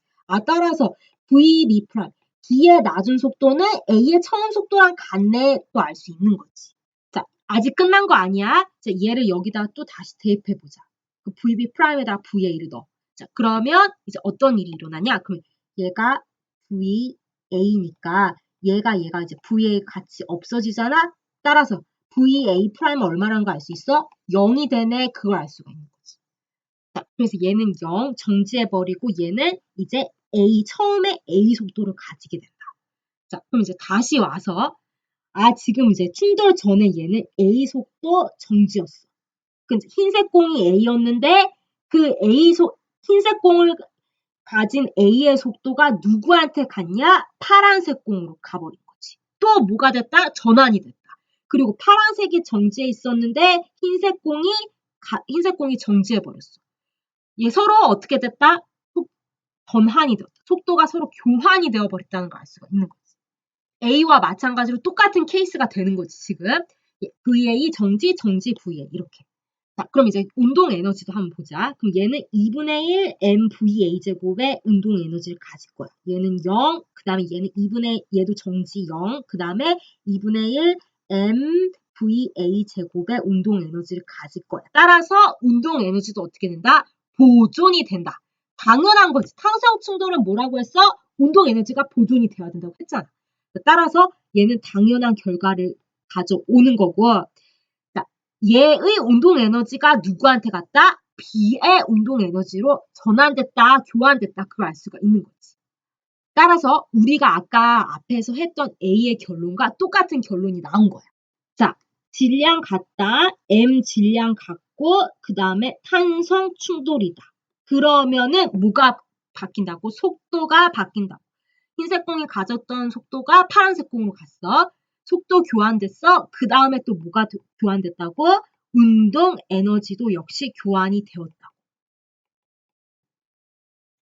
따라서 VB 프라임. B의 나중 속도는 A의 처음 속도랑 같네 또 알 수 있는 거지. 자, 아직 끝난 거 아니야. 자, 얘를 여기다 또 다시 대입해보자. 그 VB 프라임에다 VA를 넣어. 자, 그러면 이제 어떤 일이 일어나냐? 그럼 얘가 VA니까 얘가 이제 VA 같이 없어지잖아? 따라서 VA 프라임은 얼마라는 거 알 수 있어? 0이 되네. 그걸 알 수가 있는 거지. 자, 그래서 얘는 0 정지해버리고 얘는 이제 처음에 A 속도를 가지게 된다. 자, 그럼 이제 다시 와서 지금 이제 충돌 전에 얘는 A 속도 정지였어. 흰색 공이 A였는데 그 흰색 공을 가진 A의 속도가 누구한테 갔냐? 파란색 공으로 가버린 거지. 또 뭐가 됐다? 전환이 됐다. 그리고 파란색이 정지해 있었는데 흰색 공이 정지해버렸어. 얘 서로 어떻게 됐다? 전환이 되었다. 속도가 서로 교환이 되어버렸다는 걸 알 수가 있는 거지. A와 마찬가지로 똑같은 케이스가 되는 거지, 지금. VA 정지 VA 이렇게. 자, 그럼 이제 운동 에너지도 한번 보자. 그럼 얘는 2분의 1 MVA 제곱의 운동 에너지를 가질 거야. 얘는 0, 그 다음에 얘도 정지 0, 그 다음에 2분의 1 MVA 제곱의 운동 에너지를 가질 거야. 따라서 운동 에너지도 어떻게 된다? 보존이 된다. 당연한 거지. 탄성 충돌은 뭐라고 했어? 운동 에너지가 보존이 돼야 된다고 했잖아. 따라서 얘는 당연한 결과를 가져오는 거고, 얘의 운동 에너지가 누구한테 갔다? B의 운동 에너지로 전환됐다, 교환됐다, 그걸 알 수가 있는 거지. 따라서 우리가 아까 앞에서 했던 A의 결론과 똑같은 결론이 나온 거야. 자, 질량 같다, M 질량 같고, 그 다음에 탄성 충돌이다. 그러면은 뭐가 바뀐다고? 속도가 바뀐다고. 흰색 공이 가졌던 속도가 파란색 공으로 갔어. 속도 교환됐어. 그 다음에 또 뭐가 교환됐다고? 운동 에너지도 역시 교환이 되었다고.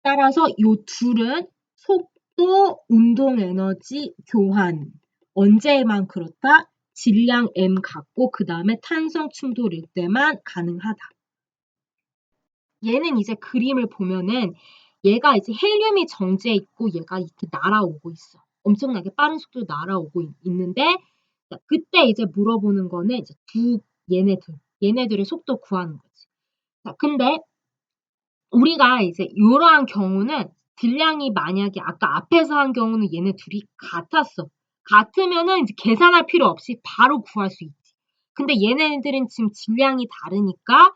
따라서 이 둘은 속도, 운동 에너지 교환. 언제만 그렇다? 질량 M 갖고 그 다음에 탄성 충돌일 때만 가능하다. 얘는 이제 그림을 보면은 얘가 이제 헬륨이 정지해 있고 얘가 이렇게 날아오고 있어. 엄청나게 빠른 속도로 날아오고 있는데 그때 이제 물어보는 거는 이제 얘네들의 속도 구하는 거지. 자, 근데 우리가 이제 이러한 경우는 질량이 만약에 아까 앞에서 한 경우는 얘네 둘이 같았어. 같으면은 이제 계산할 필요 없이 바로 구할 수 있지. 근데 얘네들은 지금 질량이 다르니까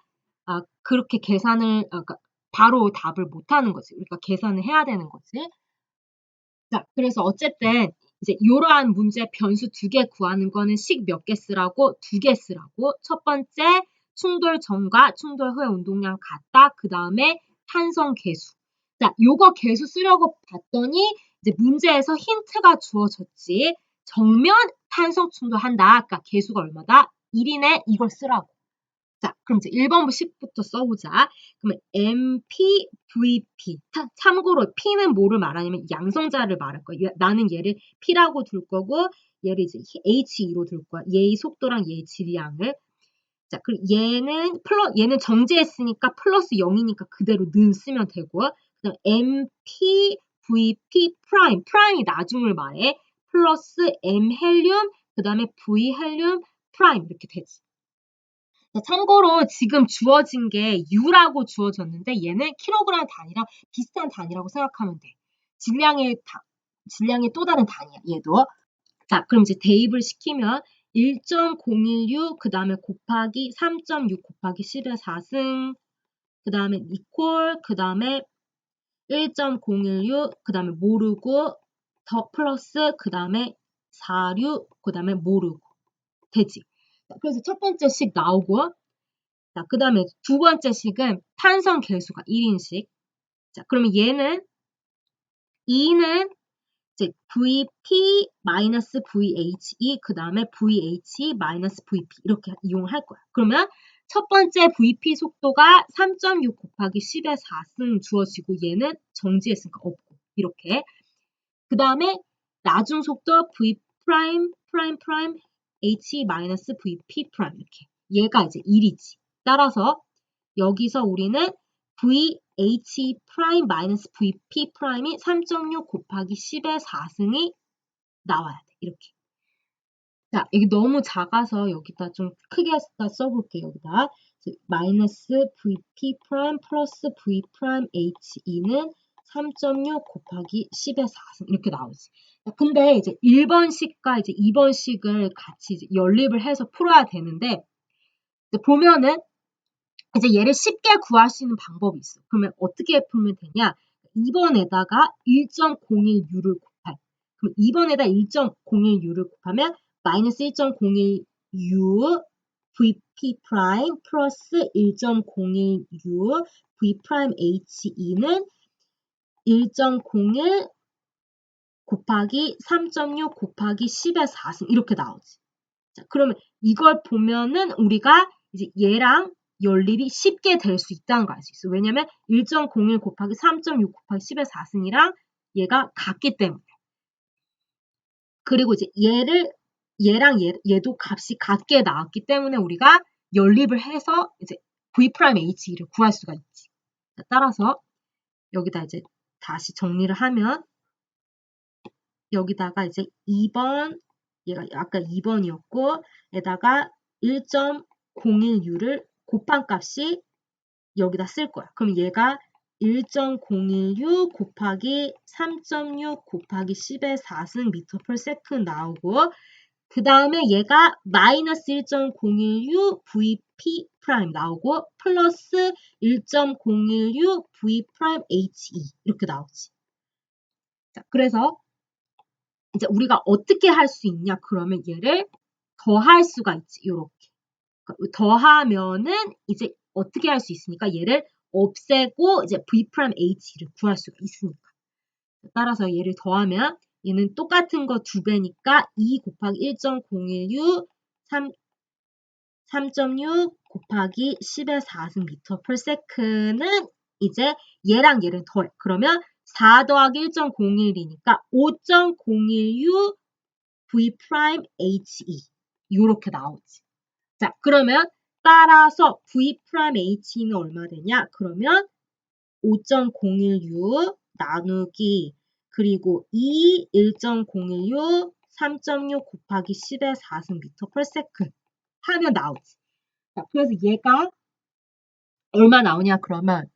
그렇게 그러니까 바로 답을 못 하는 거지. 우리가 계산을 해야 되는 거지. 자, 그래서 어쨌든 이제 이러한 문제 변수 2개 구하는 거는 식 몇 개 쓰라고? 2개 쓰라고. 첫 번째, 충돌 전과 충돌 후의 운동량 같다. 그 다음에 탄성 계수. 자, 요거 계수 쓰려고 봤더니 이제 문제에서 힌트가 주어졌지. 정면 탄성 충돌한다. 그러니까 계수가 얼마다? 1이네. 이걸 쓰라고. 자, 그럼 이제 1번부터 10부터 써보자. 그러면 MP, VP. 참고로 P는 뭐를 말하냐면 양성자를 말할 거야. 나는 얘를 P라고 둘 거고 얘를 이제 H2로 둘 거야. 얘의 속도랑 얘의 질량을. 자, 그리고 얘는 정지했으니까 플러스 0이니까 그대로 는 쓰면 되고 그다음 MP, VP 프라임. 프라임이 나중을 말해. 플러스 M 헬륨, 그 다음에 V 헬륨 프라임 이렇게 되지. 참고로 지금 주어진 게 U라고 주어졌는데 얘는 킬로그램 단위랑 비슷한 단위라고 생각하면 돼. 질량의 또 다른 단위야, 얘도. 자, 그럼 이제 대입을 시키면 1.016, 그 다음에 곱하기 3.6 곱하기 10의 4승, 그 그 다음에 equal, 그 다음에 1.016, 그 다음에 모르고, 더 플러스, 그 다음에 46, 그 다음에 모르고. 되지. 그래서 첫 번째 식 나오고, 자, 그 다음에 두 번째 식은 탄성 계수가 1인식. 자, 그러면 얘는 2는 이제 VP-VHE, 그 다음에 VH-VP 이렇게 이용할 거야. 그러면 첫 번째 VP 속도가 3.6 곱하기 10의 4승 주어지고 얘는 정지했으니까 없고 이렇게. 그 다음에 나중 속도 V 프라임 H 마이너스 VP 프라임 이렇게. 얘가 이제 1이지. 따라서 여기서 우리는 VH 프라임 마이너스 VP 프라임이 3.6 곱하기 10의 4승이 나와야 돼. 이렇게. 자, 여기 너무 작아서 여기다 좀 크게 써볼게요. 여기다. 마이너스 VP 프라임 플러스 V 프라임 HE는 3.6 곱하기 10의 4승 이렇게 나오지. 근데 이제 1번식과 이제 2번식을 같이 이제 연립을 해서 풀어야 되는데 이제 보면은 이제 얘를 쉽게 구할 수 있는 방법이 있어. 그러면 어떻게 풀면 되냐? 2번에다가 1.01u를 곱할. 그럼 2번에다 1.01u를 곱하면 마이너스 1.01u VP 프라임 플러스 1.01u V 프라임 HE는 1.01 곱하기 3.6 곱하기 10의 4승 이렇게 나오지. 자, 그러면 이걸 보면은 우리가 이제 얘랑 연립이 쉽게 될 수 있다는 걸 알 수 있어. 왜냐면 1.01 곱하기 3.6 곱하기 10의 4승이랑 얘가 같기 때문에. 그리고 이제 얘랑 얘도 값이 같게 나왔기 때문에 우리가 연립을 해서 이제 V'H를 구할 수가 있지. 자, 따라서 여기다 이제 다시 정리를 하면 여기다가 이제 2번 얘가 아까 2번이었고 에다가 1.01u를 곱한 값이 여기다 쓸 거야. 그럼 얘가 1.01u 곱하기 3.6 곱하기 10의 4승 미터 per second 나오고 그 다음에 얘가 마이너스 1.01u VP 프라임 나오고 플러스 1.01u V 프라임 HE 이렇게 나오지. 자, 그래서 이제 우리가 어떻게 할 수 있냐? 그러면 얘를 더할 수가 있지. 이렇게. 더하면은 이제 어떻게 할 수 있으니까 얘를 없애고 이제 V'H를 구할 수가 있으니까. 따라서 얘를 더하면 얘는 똑같은 거 2배니까 2 곱하기 1.01u 3.6 곱하기 10의 4승 미터 per second는 이제 얘랑 얘를 더해. 그러면 4 더하기 1.01이니까 5.01u V 프라임 HE 이렇게 나오지. 자, 그러면 따라서 V 프라임 HE는 얼마 되냐? 그러면 5.01u 나누기 그리고 1.01u 3.6 곱하기 10의 4승 미터 per second 하면 나오지. 자, 그래서 얘가 얼마 나오냐? 그러면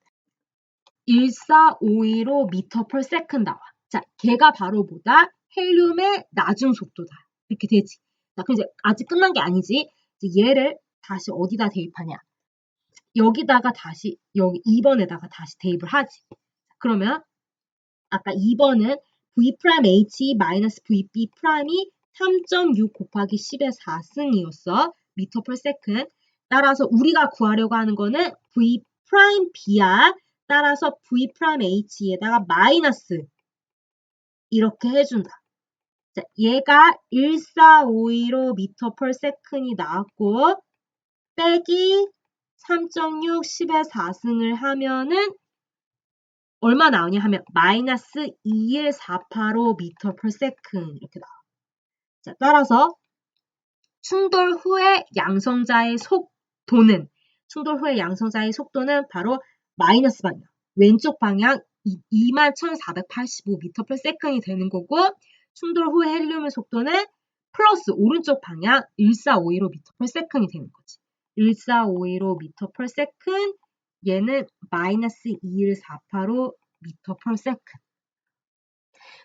1452로 미터 per second 나와. 자, 걔가 바로 뭐다? 헬륨의 나중 속도다. 이렇게 되지. 자, 그럼 이제 아직 끝난 게 아니지. 이제 얘를 다시 어디다 대입하냐? 여기다가 다시 여기 2번에다가 다시 대입을 하지. 그러면 아까 2번은 V'H 마이너스 VB 프라임이 3.6 곱하기 10의 4승이었어. 미터 per second. 따라서 우리가 구하려고 하는 거는 V 프라임 B야. 따라서 V 프라임 H에다가 마이너스 이렇게 해준다. 자, 얘가 1452로 미터 per second이 나왔고 빼기 3.6 10의 4승을 하면은 얼마 나오냐 하면 마이너스 2148로 미터 per second 이렇게 나와. 자, 따라서 충돌 후의 양성자의 속도는 바로 마이너스 방향. 왼쪽 방향 21,485 미터 per second이 되는 거고 충돌 후의 헬륨의 속도는 플러스 오른쪽 방향 1452로 미터 per second이 되는 거지. 1452로 미터 per second 얘는 마이너스 2148로 미터 per second.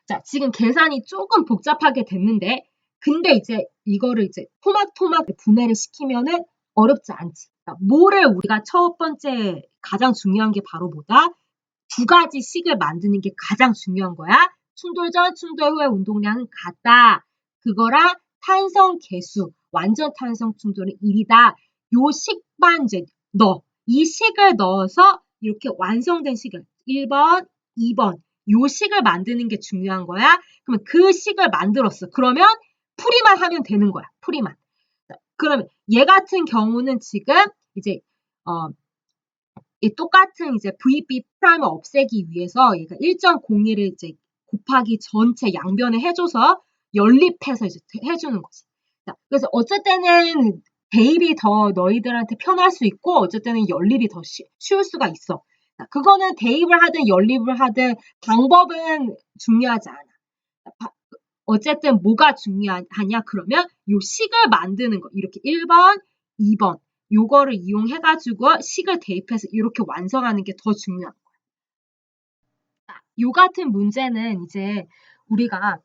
자, 지금 계산이 조금 복잡하게 됐는데 근데 이제 이거를 이제 토막토막 분해를 시키면은 어렵지 않지. 그러니까 뭐를 우리가 첫 번째 가장 중요한 게 바로 뭐다? 두 가지 식을 만드는 게 가장 중요한 거야. 충돌 전, 충돌 후의 운동량은 같다. 그거랑 탄성 계수, 완전 탄성 충돌은 1이다. 요 식만 이제 넣어. 이 식을 넣어서 이렇게 완성된 식을 1번, 2번 요 식을 만드는 게 중요한 거야. 그러면 그 식을 만들었어. 그러면 풀이만 하면 되는 거야. 풀이만. 그러면 얘 같은 경우는 지금 이제 이 똑같은 이제 VB 프라임을 없애기 위해서 얘가 1.01을 이제 곱하기 전체 양변에 해줘서 연립해서 이제 해주는 거지. 자, 그래서 어쩔 때는 대입이 더 너희들한테 편할 수 있고 어쩔 때는 연립이 더 쉬울 수가 있어. 자, 그거는 대입을 하든 연립을 하든 방법은 중요하지 않아. 어쨌든 뭐가 중요하냐 그러면 요 식을 만드는 거 이렇게 1번, 2번 요거를 이용해가지고 식을 대입해서 이렇게 완성하는 게 더 중요한 거야. 요 같은 문제는 이제 우리가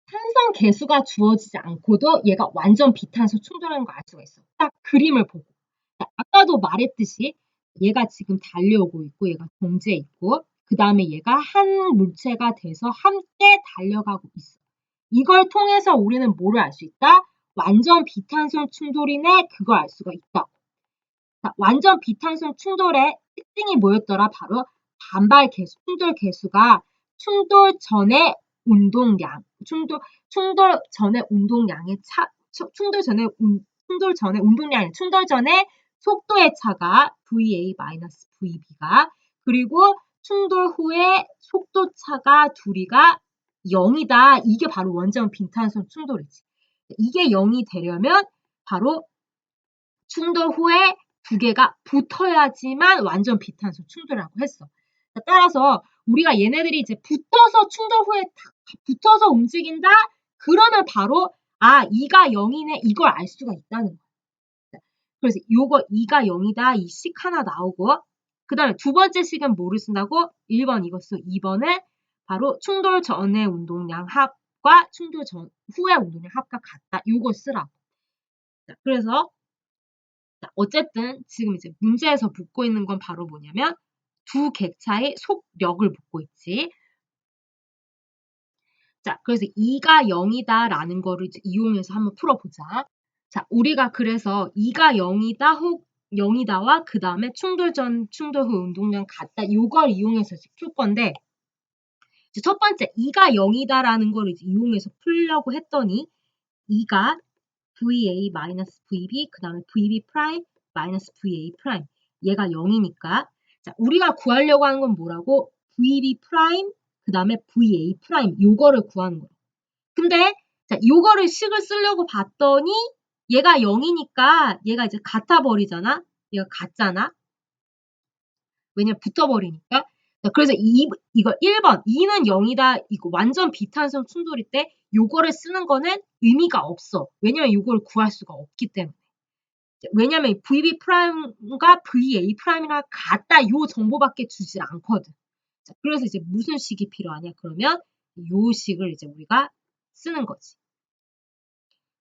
탄성 계수가 주어지지 않고도 얘가 완전 비탄소 충돌하는 걸 알 수가 있어. 딱 그림을 보고. 아까도 말했듯이 얘가 지금 달려오고 있고 얘가 정지해 있고 그 다음에 얘가 한 물체가 돼서 함께 달려가고 있어. 이걸 통해서 우리는 뭐를 알 수 있다? 완전 비탄성 충돌이네 그걸 알 수가 있다. 자, 완전 비탄성 충돌의 특징이 뭐였더라? 바로 반발 계수, 충돌 계수가 충돌 전의 운동량, 충돌 전의 운동량의 충돌 전의 운동량, 충돌 전의 속도의 차가 VA-VB가 그리고 충돌 후에 속도 차가 둘이가 0이다. 이게 바로 완전 비탄성 충돌이지. 이게 0이 되려면 바로 충돌 후에 두 개가 붙어야지만 완전 비탄소 충돌이라고 했어. 따라서 우리가 얘네들이 이제 붙어서 충돌 후에 붙어서 움직인다? 그러면 바로 2가 0이네 이걸 알 수가 있다는 거야. 그래서 요거 2가 0이다 이 식 하나 나오고 그 다음에 두 번째 식은 뭐를 쓴다고? 1번 이거 쓰고 2번은 바로 충돌 전의 운동량 합과 충돌 후의 운동량 합과 같다. 요거 쓰라고. 그래서 어쨌든 지금 이제 문제에서 묻고 있는 건 바로 뭐냐면 두 객차의 속력을 묻고 있지. 자, 그래서 2가 0이다 라는 거를 이제 이용해서 한번 풀어보자. 자, 우리가 그래서 2가 0이다 혹 0이다와 그 다음에 충돌 전, 충돌 후 운동량 같다. 요걸 이용해서 풀 건데 이제 첫 번째 2가 0이다 라는 거를 이제 이용해서 풀려고 했더니 2가 VA-VB 그 다음에 VB 프라임 마이너스 VA 프라임 얘가 0이니까 자 우리가 구하려고 하는 건 뭐라고? VB 프라임 그 다음에 VA 프라임 요거를 구하는 거야. 근데 자 요거를 식을 쓰려고 봤더니 얘가 0이니까 얘가 이제 같아 버리잖아. 얘가 같잖아. 왜냐면 붙어버리니까. 자, 그래서 이거 1번 2는 0이다 이거 완전 비탄성 충돌일 때 요거를 쓰는 거는 의미가 없어. 왜냐면 요걸 구할 수가 없기 때문에. 왜냐면 VB 프라임과 VA 프라임이랑 같다 요 정보밖에 주지 않거든. 자, 그래서 이제 무슨 식이 필요하냐 그러면 요 식을 이제 우리가 쓰는 거지.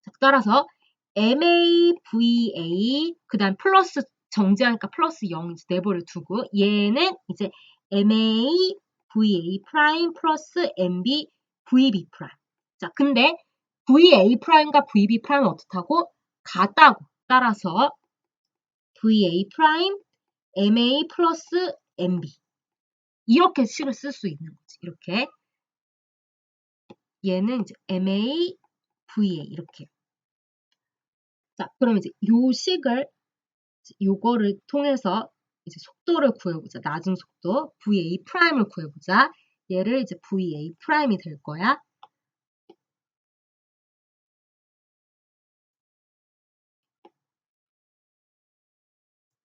자, 따라서 MAVA 그 다음 플러스 정지하니까 플러스 0 이제 내버려 두고 얘는 이제 MAVA 프라임 플러스 MB VB 프라임. 자, 근데 VA 프라임과 VB 프라임은 어떻다고? 같다고. 따라서 VA 프라임 MA 플러스 MB 이렇게 식을 쓸 수 있는 거지. 이렇게 얘는 이제 MA VA 이렇게. 자, 그럼 이제 요 식을 요거를 통해서 이제 속도를 구해보자. 낮은 속도 VA 프라임을 구해보자. 얘를 이제 VA 프라임이 될 거야.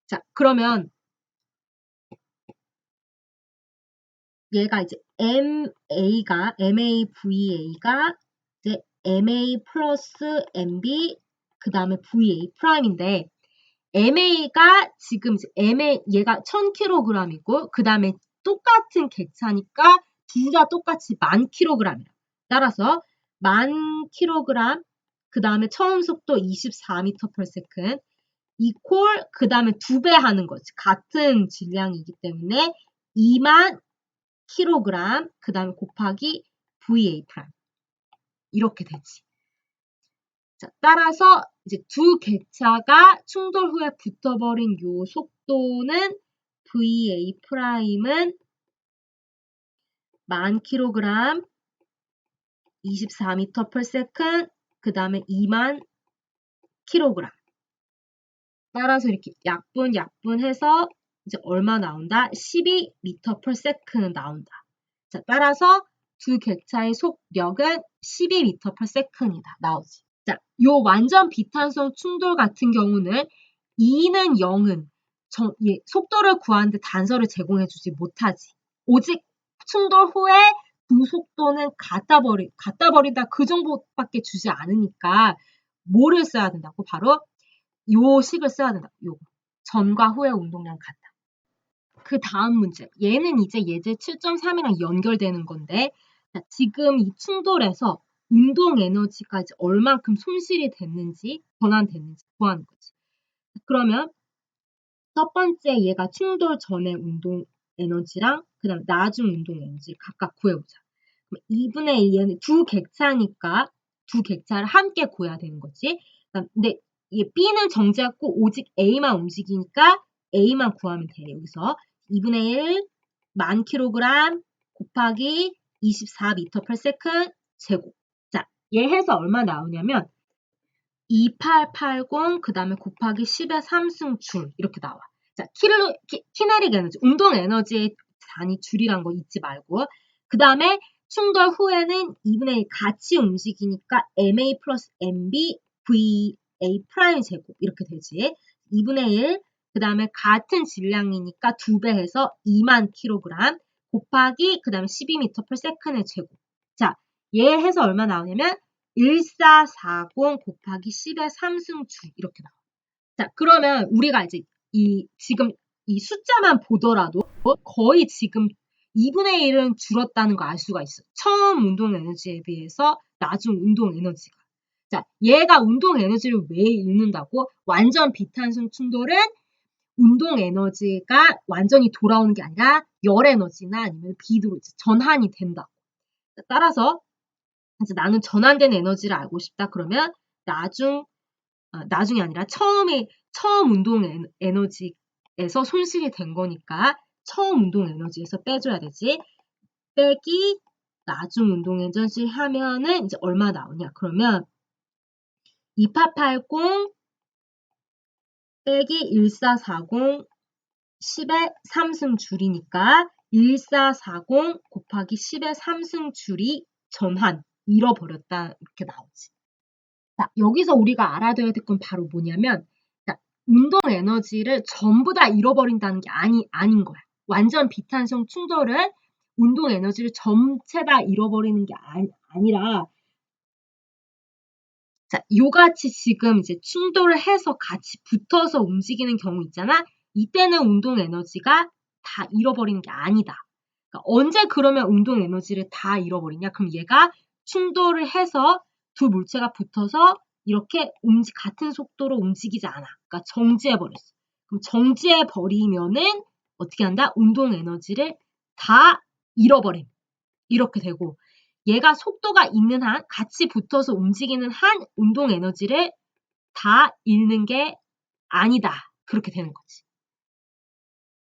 자, 그러면 얘가 이제 MAVA가 이제 MA 플러스 MB 그 다음에 VA 프라임인데 MA가 지금 이제 얘가 1000kg이고 그 다음에 똑같은 객차니까 둘 다 똑같이 10,000kg이야. 따라서 10,000kg 그 다음에 처음 속도 24m/s equal 그 다음에 2배 하는 거지. 같은 질량이기 때문에 2만 kg 그 다음에 곱하기 VA 프라임 이렇게 되지. 자, 따라서 이제 두 객차가 충돌 후에 붙어버린 요 속도는 VA 프라임은 10,000 kg 24m/s 그 다음에 2만 kg. 따라서 이렇게 약분해서 이제 얼마 나온다? 12m/s는 나온다. 자, 따라서 두 객차의 속력은 12m/s이다. 나오지. 자, 요 완전 비탄성 충돌 같은 경우는 2는 0은 속도를 구하는데 단서를 제공해주지 못하지. 오직 충돌 후에 두 속도는 같다 버린다 그 정도밖에 주지 않으니까 뭐를 써야 된다고? 바로 요 식을 써야 된다. 요거. 전과 후의 운동량 같다. 그 다음 문제. 얘는 이제 예제 7.3이랑 연결되는 건데 자, 지금 이 충돌에서 운동 에너지가 이제 얼만큼 손실이 됐는지 전환됐는지 구하는 거지. 그러면 첫 번째 얘가 충돌 전의 운동 에너지랑 그 다음에 나중 운동 에너지 각각 구해보자. 2분의 1 얘는 두 객차니까 두 객차를 함께 구해야 되는 거지. 근데 얘 B는 정지했고 오직 A만 움직이니까 A만 구하면 돼. 여기서 2분의 1 10,000 kg 곱하기 24m/s 제곱. 자, 얘 해서 얼마 나오냐면 2880 그 다음에 곱하기 10의 3승 줄 이렇게 나와. 자, 키네릭 에너지, 운동 에너지의 단위 줄이란 거 잊지 말고 그 다음에 충돌 후에는 2분의 1 같이 움직이니까 MA 플러스 MB VA 프라임 제곱 이렇게 되지. 2분의 1 그 다음에 같은 질량이니까 2배 해서 2만 kg 곱하기 그 다음에 12m/s의 제곱. 자, 얘 해서 얼마 나오냐면 1440 곱하기 10의 3승 줄 이렇게 나와. 자, 그러면 우리가 이제 지금 이 숫자만 보더라도 거의 지금 2분의 1은 줄었다는 거 알 수가 있어. 처음 운동 에너지에 비해서 나중 운동 에너지가. 자, 얘가 운동 에너지를 왜 잃는다고? 완전 비탄성 충돌은 운동 에너지가 완전히 돌아오는 게 아니라 열 에너지나 아니면 비드로 전환이 된다. 따라서 이제 나는 전환된 에너지를 알고 싶다. 그러면 나중이 아니라 처음 운동 에너지에서 손실이 된 거니까 처음 운동 에너지에서 빼줘야 되지. 빼기 나중 운동 에너지 하면은 이제 얼마 나오냐? 그러면 2880 빼기 1440 10의 3승 줄이니까 1440 곱하기 10의 3승 줄이 전환 잃어버렸다 이렇게 나오지. 자, 여기서 우리가 알아둬야 될 건 바로 뭐냐면 자, 운동 에너지를 전부 다 잃어버린다는 게 아닌 거야. 완전 비탄성 충돌은 운동 에너지를 전체 다 잃어버리는 게 아니라 자, 요같이 지금 이제 충돌을 해서 같이 붙어서 움직이는 경우 있잖아. 이때는 운동 에너지가 다 잃어버리는 게 아니다. 그러니까 언제 그러면 운동 에너지를 다 잃어버리냐? 그럼 얘가 충돌을 해서 두 물체가 붙어서 이렇게 같은 속도로 움직이지 않아. 그러니까 정지해버렸어. 그럼 정지해버리면은 어떻게 한다? 운동 에너지를 다 잃어버림. 이렇게 되고 얘가 속도가 있는 한 같이 붙어서 움직이는 한 운동 에너지를 다 잃는 게 아니다. 그렇게 되는 거지.